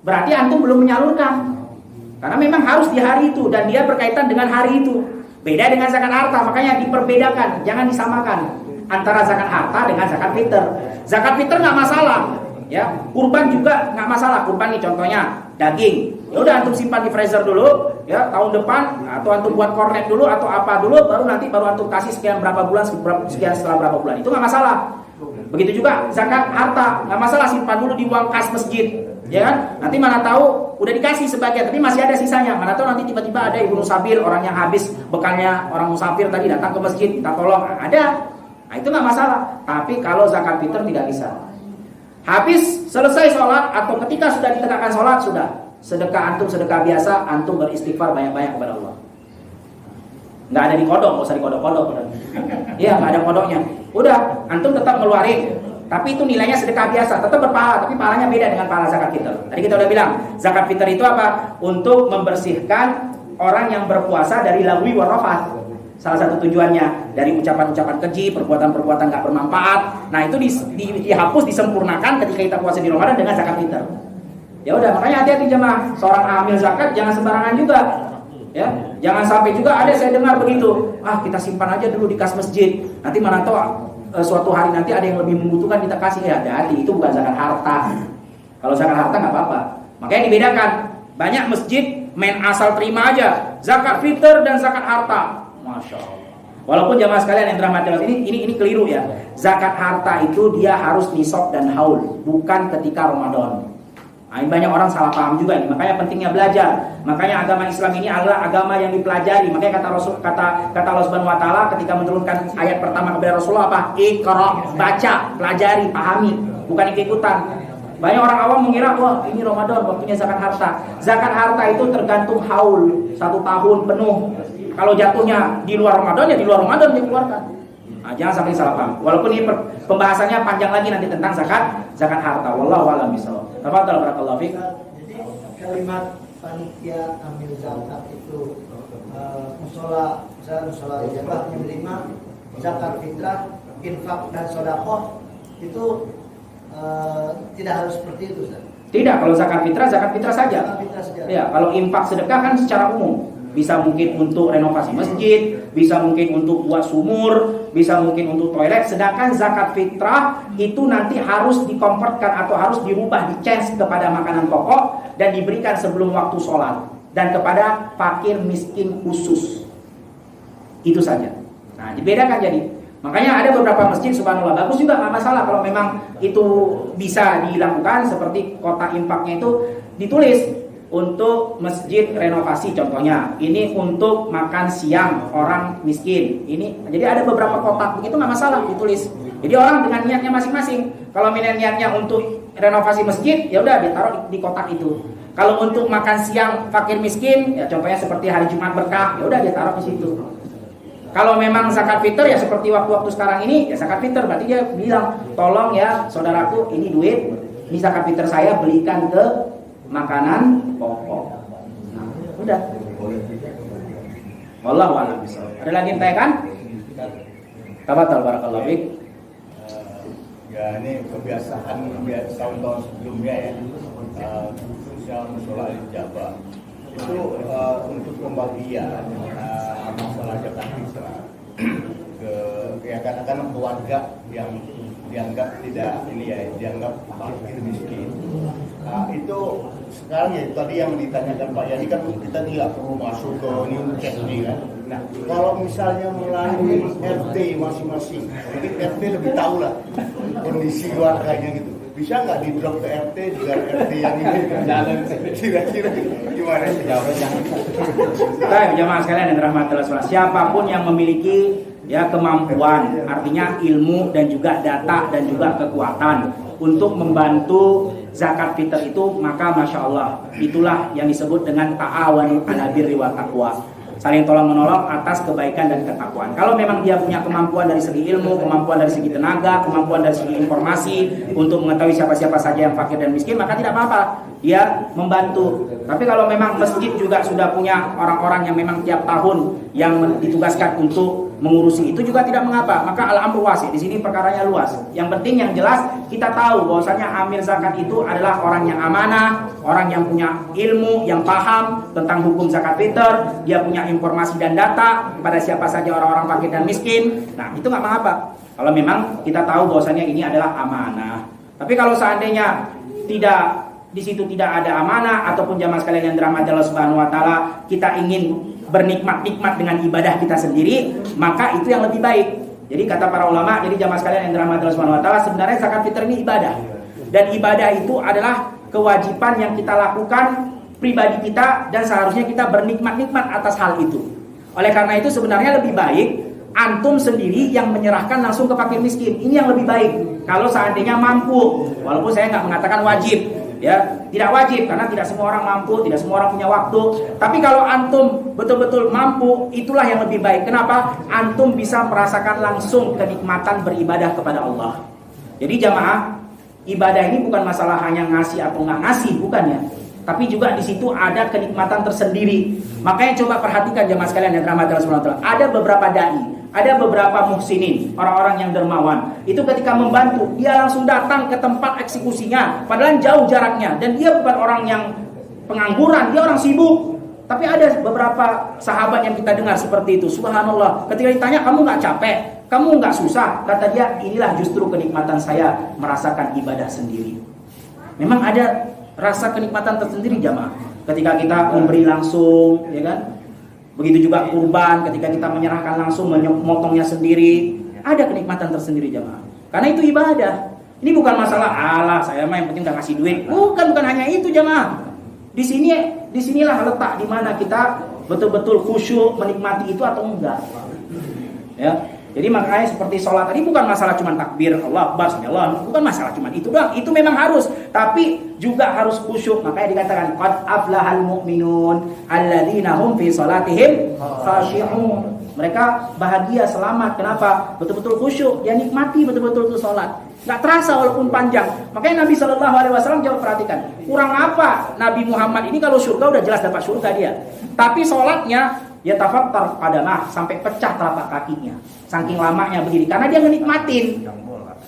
berarti antum belum menyalurkan. Karena memang harus di hari itu dan dia berkaitan dengan hari itu. Beda dengan zakat harta, makanya diperbedakan, jangan disamakan antara zakat harta dengan zakat fitr. Zakat fitr nggak masalah, ya. Kurban juga nggak masalah. Kurban nih contohnya daging. Ya udah antum simpan di freezer dulu, ya, tahun depan atau antum buat kornet dulu atau apa dulu, baru antum kasih sekian berapa bulan, sekian setelah berapa bulan. Itu nggak masalah. Begitu juga zakat harta, nggak masalah, simpan dulu di uang kas masjid, ya kan? Nanti mana tahu udah dikasih sebagian, tapi masih ada sisanya. Mana tahu nanti tiba-tiba ada ibu musafir, orang yang habis bekalnya orang musafir tadi datang ke masjid minta tolong, ada. Nah, itu nggak masalah. Tapi kalau zakat fitr tidak bisa. Habis selesai sholat atau ketika sudah ditegakkan sholat, sudah sedekah antum sedekah biasa, antum beristighfar banyak-banyak kepada Allah. Nggak ada dikodok, nggak usah dikodok-kodok. Iya, nggak ada kodoknya. Udah, antum tetap ngeluarin. Tapi itu nilainya sedekah biasa, tetap berpahala, tapi pahalanya beda dengan pahala zakat fitr. Tadi kita udah bilang, zakat fitr itu apa? Untuk membersihkan orang yang berpuasa dari lagwi wa rafath. Salah satu tujuannya dari ucapan-ucapan keji, perbuatan-perbuatan nggak bermanfaat. Nah, itu dihapus, disempurnakan ketika kita puasa di Ramadan dengan zakat fitr. Ya udah, makanya hati-hati jemaah, seorang amil zakat jangan sembarangan juga. Ya, jangan sampai juga ada saya dengar begitu. Kita simpan aja dulu di kas masjid. Nanti mana tahu suatu hari nanti ada yang lebih membutuhkan kita kasih. Ya, hati-hati, itu bukan zakat harta. Kalau zakat harta nggak apa-apa. Makanya dibedakan. Banyak masjid main asal terima aja zakat fitr dan zakat harta. Masya Allah. Walaupun jamaah sekalian yang dirahmati Allah, ini keliru ya. Zakat harta itu dia harus nisab dan haul, bukan ketika Ramadan. Nah, banyak orang salah paham juga ini. Makanya pentingnya belajar. Makanya agama Islam ini adalah agama yang dipelajari. Makanya kata Allah Subhanahu wa taala ketika menurunkan ayat pertama kepada Rasulullah apa? Iqra, baca, pelajari, pahami, bukan ikut-ikutan. Banyak orang awam mengira, wah ini Ramadan waktunya zakat harta. Zakat harta itu tergantung haul, 1 tahun penuh. Kalau jatuhnya di luar Ramadan, ya di luar Ramadan dikeluarkan. Nah, jangan sampai salah paham. Walaupun ini pembahasannya panjang lagi nanti tentang zakat harta. Wallahu a'lam bishawab. Tafadhal barakallahu fiik. Jadi kalimat panitia amil zakat itu musola ijabah menerima zakat fitrah, infak dan sedekah itu tidak harus seperti itu, Ustaz. Tidak, kalau zakat fitrah saja. Ya, kalau infak sedekah kan secara umum. Bisa mungkin untuk renovasi masjid, bisa mungkin untuk buat sumur, bisa mungkin untuk toilet. Sedangkan zakat fitrah itu nanti harus dikonvertkan atau harus dirubah, di-change kepada makanan pokok dan diberikan sebelum waktu sholat dan kepada fakir miskin khusus. Itu saja. Nah, dibedakan jadi. Makanya ada beberapa masjid subhanallah bagus juga, nggak masalah kalau memang itu bisa dilakukan. Seperti kota infaknya itu ditulis untuk masjid renovasi contohnya, ini untuk makan siang orang miskin. Ini jadi ada beberapa kotak begitu, nggak masalah ditulis. Jadi orang dengan niatnya masing-masing. Kalau niatnya untuk renovasi masjid, ya udah ditaruh di kotak itu. Kalau untuk makan siang fakir miskin, ya contohnya seperti hari Jumat berkah, ya udah ditaruh di situ. Kalau memang zakat fitr ya seperti waktu-waktu sekarang ini, ya zakat fitr berarti dia bilang, tolong ya saudaraku, ini duit, ini zakat fitr saya belikan ke makanan pokok. Nah, udah. Wallahu a'lam bishawab. Ada lagi yang tanyakan? Tafadhal barakallahu fiik. Ya ini kebiasaan tahun-tahun sebelumnya ya, khususnya musola ijabah itu untuk pembagian masalah zakat fitrah ke kadang-kadang keluarga yang dianggap dianggap fakir miskin. Nah, itu sekarang ya tadi yang ditanyakan Pak Yani kan kita tidak perlu masuk ke Niunkes nih kan. Nah, kalau misalnya melalui RT masing-masing, jadi RT lebih tahu lah kondisi keluarganya gitu. Bisa nggak di drop ke RT dengan RT yang ini jalan kira-kira gimana jawabnya? Baik, jamaah sekalian yang dirahmati Allah, siapapun yang memiliki ya kemampuan, artinya ilmu dan juga data dan juga kekuatan untuk membantu zakat fitr itu, maka masya Allah itulah yang disebut dengan ta'awanu 'alal birri wat taqwa, saling tolong menolong atas kebaikan dan ketakwaan. Kalau memang dia punya kemampuan dari segi ilmu, kemampuan dari segi tenaga, kemampuan dari segi informasi untuk mengetahui siapa-siapa saja yang fakir dan miskin, maka tidak apa-apa dia membantu. Tapi kalau memang masjid juga sudah punya orang-orang yang memang tiap tahun yang ditugaskan untuk mengurusi itu, juga tidak mengapa. Maka al-amru wasi, di sini perkaranya luas. Yang penting yang jelas kita tahu bahwasanya amil zakat itu adalah orang yang amanah, orang yang punya ilmu, yang paham tentang hukum zakat fitr, dia punya informasi dan data pada siapa saja orang-orang fakir dan miskin. Nah, itu nggak mengapa kalau memang kita tahu bahwasanya ini adalah amanah. Tapi kalau seandainya di situ tidak ada amanah, ataupun jamaah sekalian yang dirahmati Allah Subhanahu wa taala, kita ingin bernikmat-nikmat dengan ibadah kita sendiri, maka itu yang lebih baik. Jadi kata para ulama, jadi jamaah sekalian yang dirahmati Allah Subhanahu wa taala, sebenarnya zakat fitr ini ibadah. Dan ibadah itu adalah kewajiban yang kita lakukan pribadi kita, dan seharusnya kita bernikmat-nikmat atas hal itu. Oleh karena itu sebenarnya lebih baik antum sendiri yang menyerahkan langsung ke fakir miskin. Ini yang lebih baik kalau seandainya mampu. Walaupun saya nggak mengatakan wajib, ya, tidak wajib karena tidak semua orang mampu, tidak semua orang punya waktu. Tapi kalau antum betul-betul mampu, itulah yang lebih baik. Kenapa? Antum bisa merasakan langsung kenikmatan beribadah kepada Allah. Jadi jamaah, ibadah ini bukan masalah hanya ngasih atau nggak ngasih, bukan ya. Tapi juga di situ ada kenikmatan tersendiri. Makanya coba perhatikan jamaah sekalian yang dirahmati Allah Subhanahu wa taala. Ada beberapa dai, ada beberapa muhsinin, orang-orang yang dermawan. Itu ketika membantu, dia langsung datang ke tempat eksekusinya, padahal jauh jaraknya. Dan dia bukan orang yang pengangguran, dia orang sibuk. Tapi ada beberapa sahabat yang kita dengar seperti itu. Subhanallah, ketika ditanya, kamu nggak capek? Kamu nggak susah? Kata dia, inilah justru kenikmatan saya merasakan ibadah sendiri. Memang ada rasa kenikmatan tersendiri jamaah ketika kita memberi langsung, ya kan? Begitu juga kurban, ketika kita menyerahkan langsung, memotongnya sendiri, ada kenikmatan tersendiri jamaah. Karena itu ibadah. Ini bukan masalah Allah, saya mah yang penting udah ngasih duit. Bukan hanya itu jamaah. Disinilah letak di mana kita betul-betul khusyuk menikmati itu atau enggak. Ya. Jadi makanya seperti sholat tadi bukan masalah cuma takbir Allah Akbar, Allah, bukan masalah cuma itu doang. Itu memang harus, tapi juga harus khusyuk. Makanya dikatakan qad aflahal mu'minun alladzina hum fi sholatihim khashi'un. Mereka bahagia, selamat. Kenapa? Betul-betul khusyuk, dia nikmati betul-betul itu sholat. Nggak terasa walaupun panjang. Makanya Nabi SAW jawab, perhatikan, kurang apa Nabi Muhammad ini? Kalau surga udah jelas dapat surga dia. Tapi sholatnya ya tafattar qadamah, sampai pecah telapak kakinya. Saking lamanya begini, karena dia menikmatin.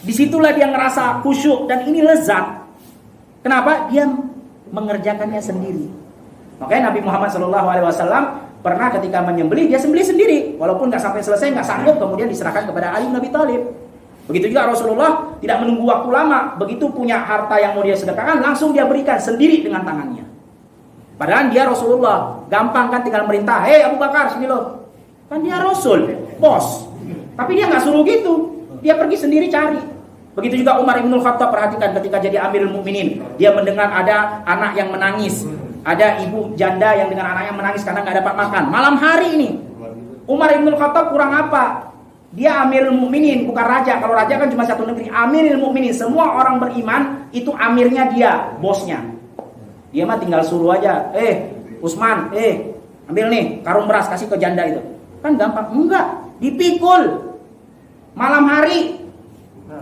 Disitulah dia ngerasa khusyuk dan ini lezat. Kenapa? Dia mengerjakannya sendiri. Makanya Nabi Muhammad SAW pernah ketika menyembelih, dia sembelih sendiri, walaupun nggak sampai selesai, nggak sanggup, kemudian diserahkan kepada Ali bin Abi Thalib. Begitu juga Rasulullah tidak menunggu waktu lama, begitu punya harta yang mau dia sedekahkan, langsung dia berikan sendiri dengan tangannya. Padahal dia Rasulullah, gampang kan tinggal merintah, hei Abu Bakar sini loh, kan dia Rasul, bos. Tapi dia nggak suruh gitu, dia pergi sendiri cari. Begitu juga Umar Ibn Khattab, perhatikan ketika jadi Amirul Mukminin, dia mendengar ada anak yang menangis, ada ibu janda yang dengan anaknya menangis karena nggak dapat makan. Malam hari ini, Umar Ibn Khattab kurang apa? Dia Amirul Mukminin, bukan raja. Kalau raja kan cuma satu negeri. Amirul Mukminin, semua orang beriman itu amirnya dia, bosnya. Dia mah tinggal suruh aja, Usman, ambil nih karung beras kasih ke janda itu. Kan gampang. Enggak, dipikul. Malam hari.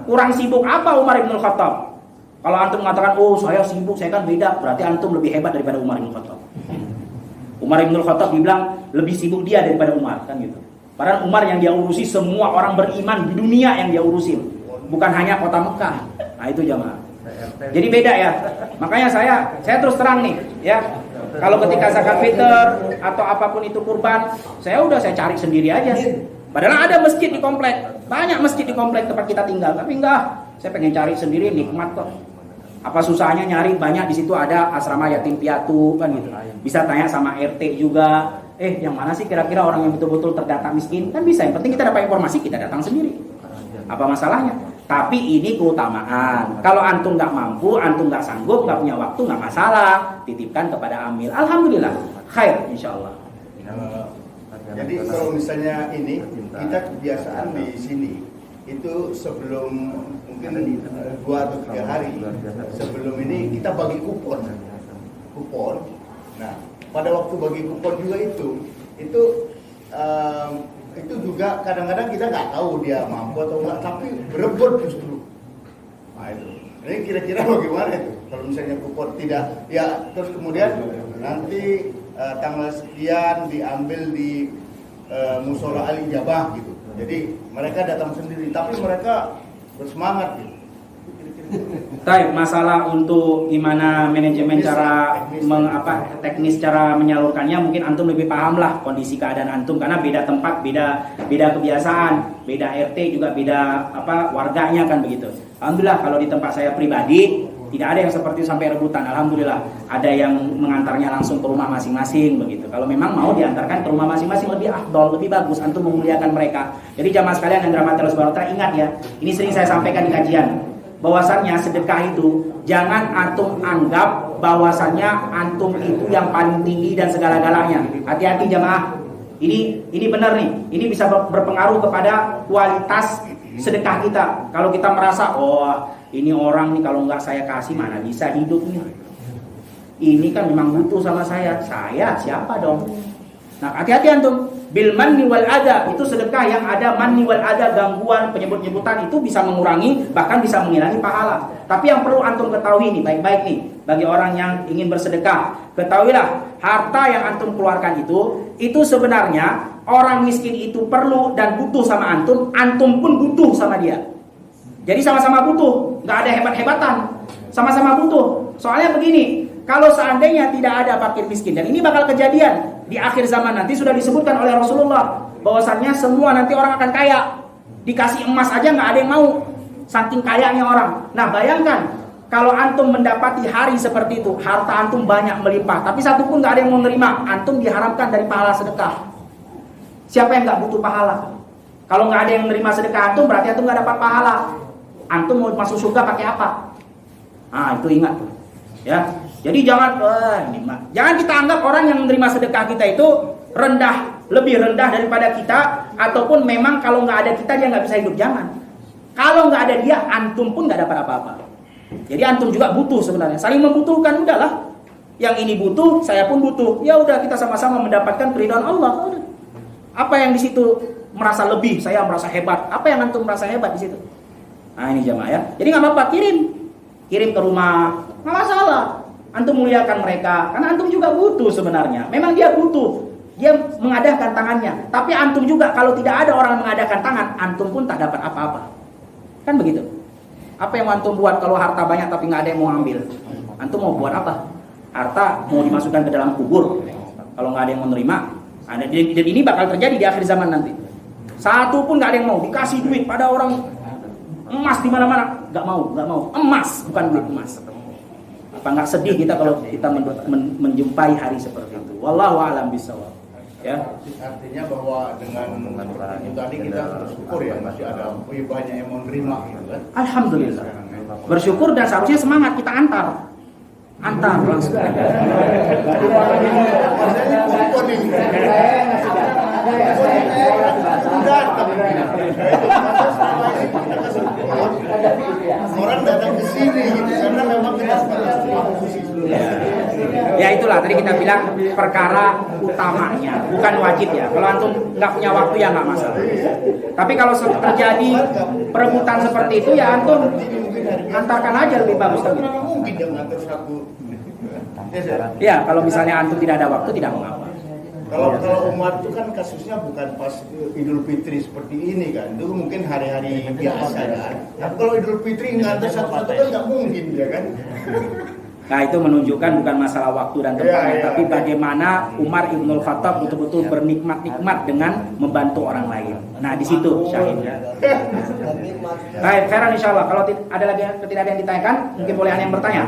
Kurang sibuk apa Umar Ibn Khattab? Kalau antum mengatakan, oh saya sibuk, saya kan beda, berarti antum lebih hebat daripada Umar Ibn Khattab. Umar Ibn Khattab dibilang lebih sibuk dia daripada Umar, kan gitu. Padahal Umar yang dia urusi semua orang beriman di dunia yang dia urusin, bukan hanya kota Mekah. Nah itu jamaah. Jadi beda ya. Makanya saya terus terang nih, ya. Kalau ketika zakat fitr atau apapun itu kurban, saya cari sendiri aja. Padahal ada masjid di komplek, banyak masjid di komplek tempat kita tinggal, tapi enggak. Saya pengen cari sendiri, nikmat kok. Apa susahnya nyari? Banyak di situ ada asrama yatim piatu kan gitu. Bisa tanya sama RT juga. Yang mana sih kira-kira orang yang betul-betul terdata miskin? Kan bisa. Yang penting kita dapat informasi, kita datang sendiri. Apa masalahnya? Tapi ini keutamaan. Kalau antum nggak mampu, antum nggak sanggup, nggak punya waktu, nggak masalah. Titipkan kepada amil. Alhamdulillah, khair, insyaallah. Jadi kalau misalnya ini kita kebiasaan di sini itu sebelum mungkin 2 atau 3 hari sebelum ini kita bagi kupon. Nah, pada waktu bagi kupon juga itu juga kadang-kadang kita nggak tahu dia mampu atau enggak, tapi berebut justru. Nah itu. Ini kira-kira bagaimana itu? Kalau misalnya kupon tidak, ya terus kemudian nanti tanggal sekian diambil di Musola Al Ijabah gitu. Jadi mereka datang sendiri, tapi mereka bersemangat gitu. Baik, masalah untuk gimana manajemen cara teknis cara menyalurkannya mungkin antum lebih paham lah kondisi keadaan antum, karena beda tempat, beda kebiasaan, beda RT juga beda warganya kan begitu. Alhamdulillah kalau di tempat saya pribadi tidak ada yang seperti sampai rebutan. Alhamdulillah ada yang mengantarnya langsung ke rumah masing-masing begitu. Kalau memang mau diantarkan ke rumah masing-masing lebih afdol, lebih bagus, antum memuliakan mereka. Jadi jamaah sekalian yang dirahmati Allah Subhanahu wa taala, ingat ya, ini sering saya sampaikan di kajian. Bahwasannya sedekah itu jangan antum anggap bahwasannya antum itu yang paling tinggi dan segala-galanya. Hati-hati jamaah. Ini benar nih. Ini bisa berpengaruh kepada kualitas sedekah kita. Kalau kita merasa, oh ini orang nih kalau nggak saya kasih mana bisa hidup nih. Ini kan memang butuh sama saya. Saya siapa dong? Nah, hati-hati antum. Bil manni wal ada, itu sedekah yang ada manni wal ada, gangguan, penyebut-nyebutan, itu bisa mengurangi, bahkan bisa mengurangi pahala. Tapi yang perlu antum ketahui nih, baik-baik nih, bagi orang yang ingin bersedekah, ketahuilah, harta yang antum keluarkan itu sebenarnya orang miskin itu perlu dan butuh sama antum pun butuh sama dia. Jadi sama-sama butuh, nggak ada hebat-hebatan, sama-sama butuh. Soalnya begini, kalau seandainya tidak ada fakir miskin, dan ini bakal kejadian di akhir zaman nanti, sudah disebutkan oleh Rasulullah bahwasannya semua nanti orang akan kaya, dikasih emas aja nggak ada yang mau, saking kayanya orang. Nah bayangkan kalau antum mendapati hari seperti itu, harta antum banyak melimpah, tapi satu pun nggak ada yang mau menerima, antum diharamkan dari pahala sedekah. Siapa yang nggak butuh pahala? Kalau nggak ada yang menerima sedekah antum, berarti antum nggak dapat pahala. Antum mau masuk surga pakai apa? Ah itu ingat tuh, ya. Jadi jangan kita anggap orang yang menerima sedekah kita itu lebih rendah daripada kita, ataupun memang kalau nggak ada kita dia nggak bisa hidup. Jangan. Kalau nggak ada dia, antum pun nggak dapat apa-apa. Jadi antum juga butuh sebenarnya, saling membutuhkan. Udahlah, yang ini butuh, saya pun butuh. Ya udah, kita sama-sama mendapatkan keridhaan Allah. Udah. Apa yang di situ merasa lebih, saya merasa hebat. Apa yang antum merasa hebat di situ? Nah ini jamaah ya. Jadi nggak apa-apa, kirim ke rumah, nggak masalah. Antum muliakan mereka, karena antum juga butuh sebenarnya. Memang dia butuh, dia mengadakan tangannya. Tapi antum juga kalau tidak ada orang mengadakan tangan, antum pun tak dapat apa-apa. Kan begitu. Apa yang antum buat kalau harta banyak tapi nggak ada yang mau ambil? Antum mau buat apa? Harta mau dimasukkan ke dalam kubur. Kalau nggak ada yang mau menerima, dan ini bakal terjadi di akhir zaman nanti. Satu pun nggak ada yang mau, dikasih duit pada orang emas di mana-mana, nggak mau. Emas, bukan duit emas. Apa nggak sedih kita kalau kita menjumpai hari seperti itu? Wallahu a'lam bishawab. Ya. Artinya bahwa dengan itu tadi kita bersyukur ya, masih ada banyak yang mau nerima gitu kan. Alhamdulillah. Bersyukur dan seharusnya semangat kita antar langsung. Orang datang ke sini gitu karena memang kita ya itulah tadi kita bilang perkara utamanya, bukan wajib ya. Kalau antum nggak punya waktu ya nggak masalah. Tapi kalau terjadi perebutan seperti itu ya antum antarkan aja, lebih bagus lagi. Ya kalau misalnya antum tidak ada waktu tidak mengapa. Kalau umat itu kan kasusnya bukan pas Idul Fitri seperti ini kan, itu mungkin hari-hari biasa kan. Tapi kalau Idul Fitri ngantar satu-satu kan nggak mungkin ya kan. Nah itu menunjukkan bukan masalah waktu dan tempatnya, tapi bagaimana Umar Ibnul Khattab betul-betul bernikmat-nikmat dengan membantu orang lain. Nah di situ syahidnya. Baik, Khairan insyaallah. Kalau ada lagi yang tidak ada yang ditanyakan, mungkin boleh ada yang bertanya.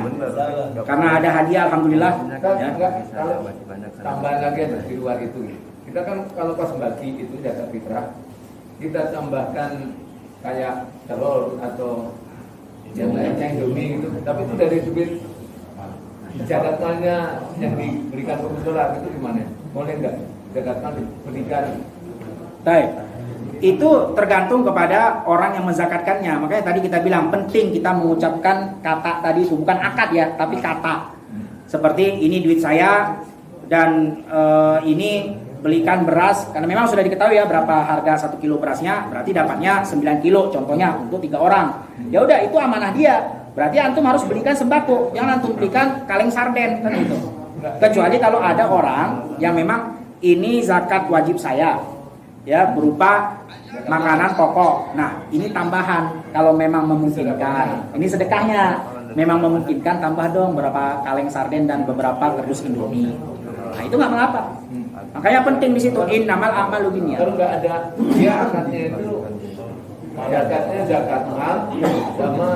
Karena ada hadiah, alhamdulillah. Ya. Tambahan lagi di luar itu. Kita kan kalau pas bagi itu zakat fitrah, kita tambahkan kayak telur atau yang lainnya Indomie gitu. Tapi itu dari duit zakatnya yang diberikan ke musola itu gimana? Boleh nggak zakatnya diberikan? Baik. Itu tergantung kepada orang yang menzakatkannya. Makanya tadi kita bilang penting kita mengucapkan kata tadi itu, bukan akad ya, tapi kata. Seperti ini duit saya dan ini belikan beras, karena memang sudah diketahui ya berapa harga 1 kilo berasnya, berarti dapatnya 9 kilo contohnya untuk 3 orang. Ya udah, itu amanah dia. Berarti antum harus belikan sembako, jangan antum belikan kaleng sarden kan itu. Kecuali kalau ada orang yang memang ini zakat wajib saya, ya berupa makanan pokok. Nah ini tambahan kalau memang memungkinkan. Ini sedekahnya, memang memungkinkan tambah dong berapa kaleng sarden dan beberapa kardus Indomie. Nah itu nggak mengapa. Makanya penting di situ innamal a'malu binniyat. Kalau nggak ada dia akadnya itu zakatnya zakat mal sama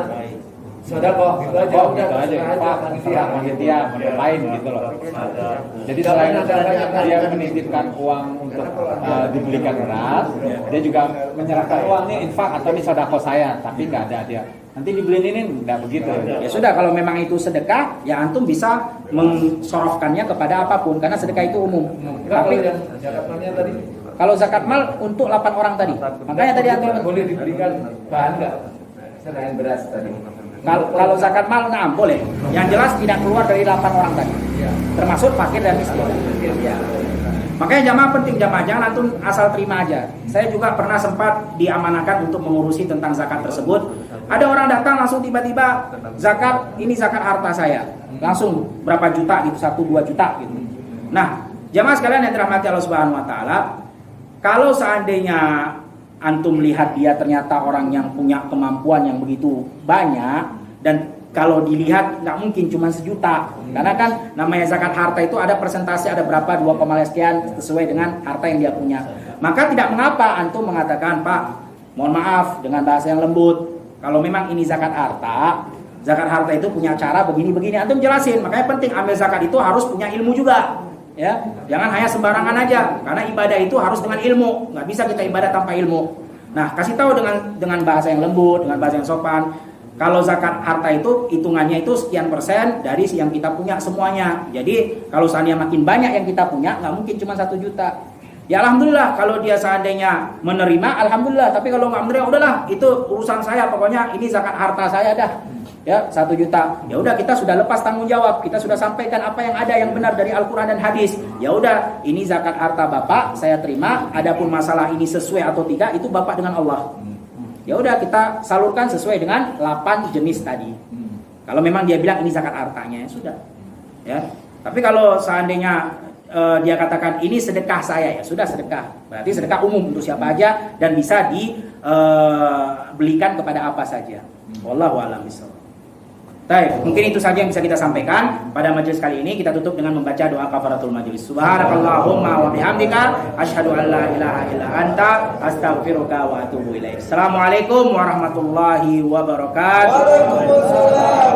sedekah gitu aja. Oh, gitu aja. Panitia ngapain gitu loh. Jadi selain dia menitipkan uang untuk dibelikan beras, dia juga menyerahkan uang ini infak atau ini sedekah saya, tapi nggak ada dia. Nanti dibeliin ini nggak begitu. Ya sudah, kalau memang itu sedekah, ya antum bisa mensorofkannya kepada apapun karena sedekah itu umum. Tapi zakat malnya tadi, kalau zakat mal untuk 8 orang tadi, makanya tadi antum boleh diberikan bahan nggak selain beras tadi? Kalau zakat mal, nah boleh. Yang jelas tidak keluar dari 8 orang tadi, termasuk fakir dan miskin. Makanya jamaah penting, jamaah jangan antum asal terima aja. Saya juga pernah sempat diamanahkan untuk mengurusi tentang zakat tersebut. Ada orang datang langsung tiba-tiba zakat, ini zakat harta saya, langsung berapa juta gitu, 1-2 juta gitu. Nah, jamaah sekalian yang dirahmati Allah Subhanahu Wa Taala, kalau seandainya antum lihat dia ternyata orang yang punya kemampuan yang begitu banyak, dan kalau dilihat nggak mungkin cuma 1 juta, karena kan namanya zakat harta itu ada persentase, ada berapa 2, sekian sesuai dengan harta yang dia punya. Maka tidak mengapa antum mengatakan, Pak, mohon maaf dengan bahasa yang lembut, kalau memang ini zakat harta itu punya cara begini-begini, antum jelasin. Makanya penting ambil zakat itu harus punya ilmu juga, ya. Jangan hanya sembarangan aja, karena ibadah itu harus dengan ilmu. Nggak bisa kita ibadah tanpa ilmu. Nah, kasih tahu dengan bahasa yang lembut, dengan bahasa yang sopan. Kalau zakat harta itu hitungannya itu sekian persen dari yang kita punya semuanya. Jadi kalau seandainya makin banyak yang kita punya, nggak mungkin cuma 1 juta. Ya alhamdulillah kalau dia seandainya menerima, alhamdulillah. Tapi kalau nggak menerima, udahlah itu urusan saya. Pokoknya ini zakat harta saya dah. Ya 1 juta. Ya udah, kita sudah lepas tanggung jawab. Kita sudah sampaikan apa yang ada yang benar dari Al-Quran dan hadis. Ya udah, ini zakat harta Bapak, saya terima. Adapun masalah ini sesuai atau tidak, itu Bapak dengan Allah. Ya udah, kita salurkan sesuai dengan 8 jenis tadi. Kalau memang dia bilang ini zakat hartanya, ya sudah. Ya. Tapi kalau seandainya dia katakan ini sedekah saya, ya sudah sedekah. Berarti sedekah umum untuk siapa aja dan bisa dibelikan kepada apa saja. Wallahu a'lam bishawab. Baik, mungkin itu saja yang bisa kita sampaikan pada majelis kali ini. Kita tutup dengan membaca doa kafaratul majelis. Subhanakallahumma wa bihamdika asyhadu an la ilaha illa anta astaghfiruka wa atubu ilaik. Assalamualaikum warahmatullahi wabarakatuh.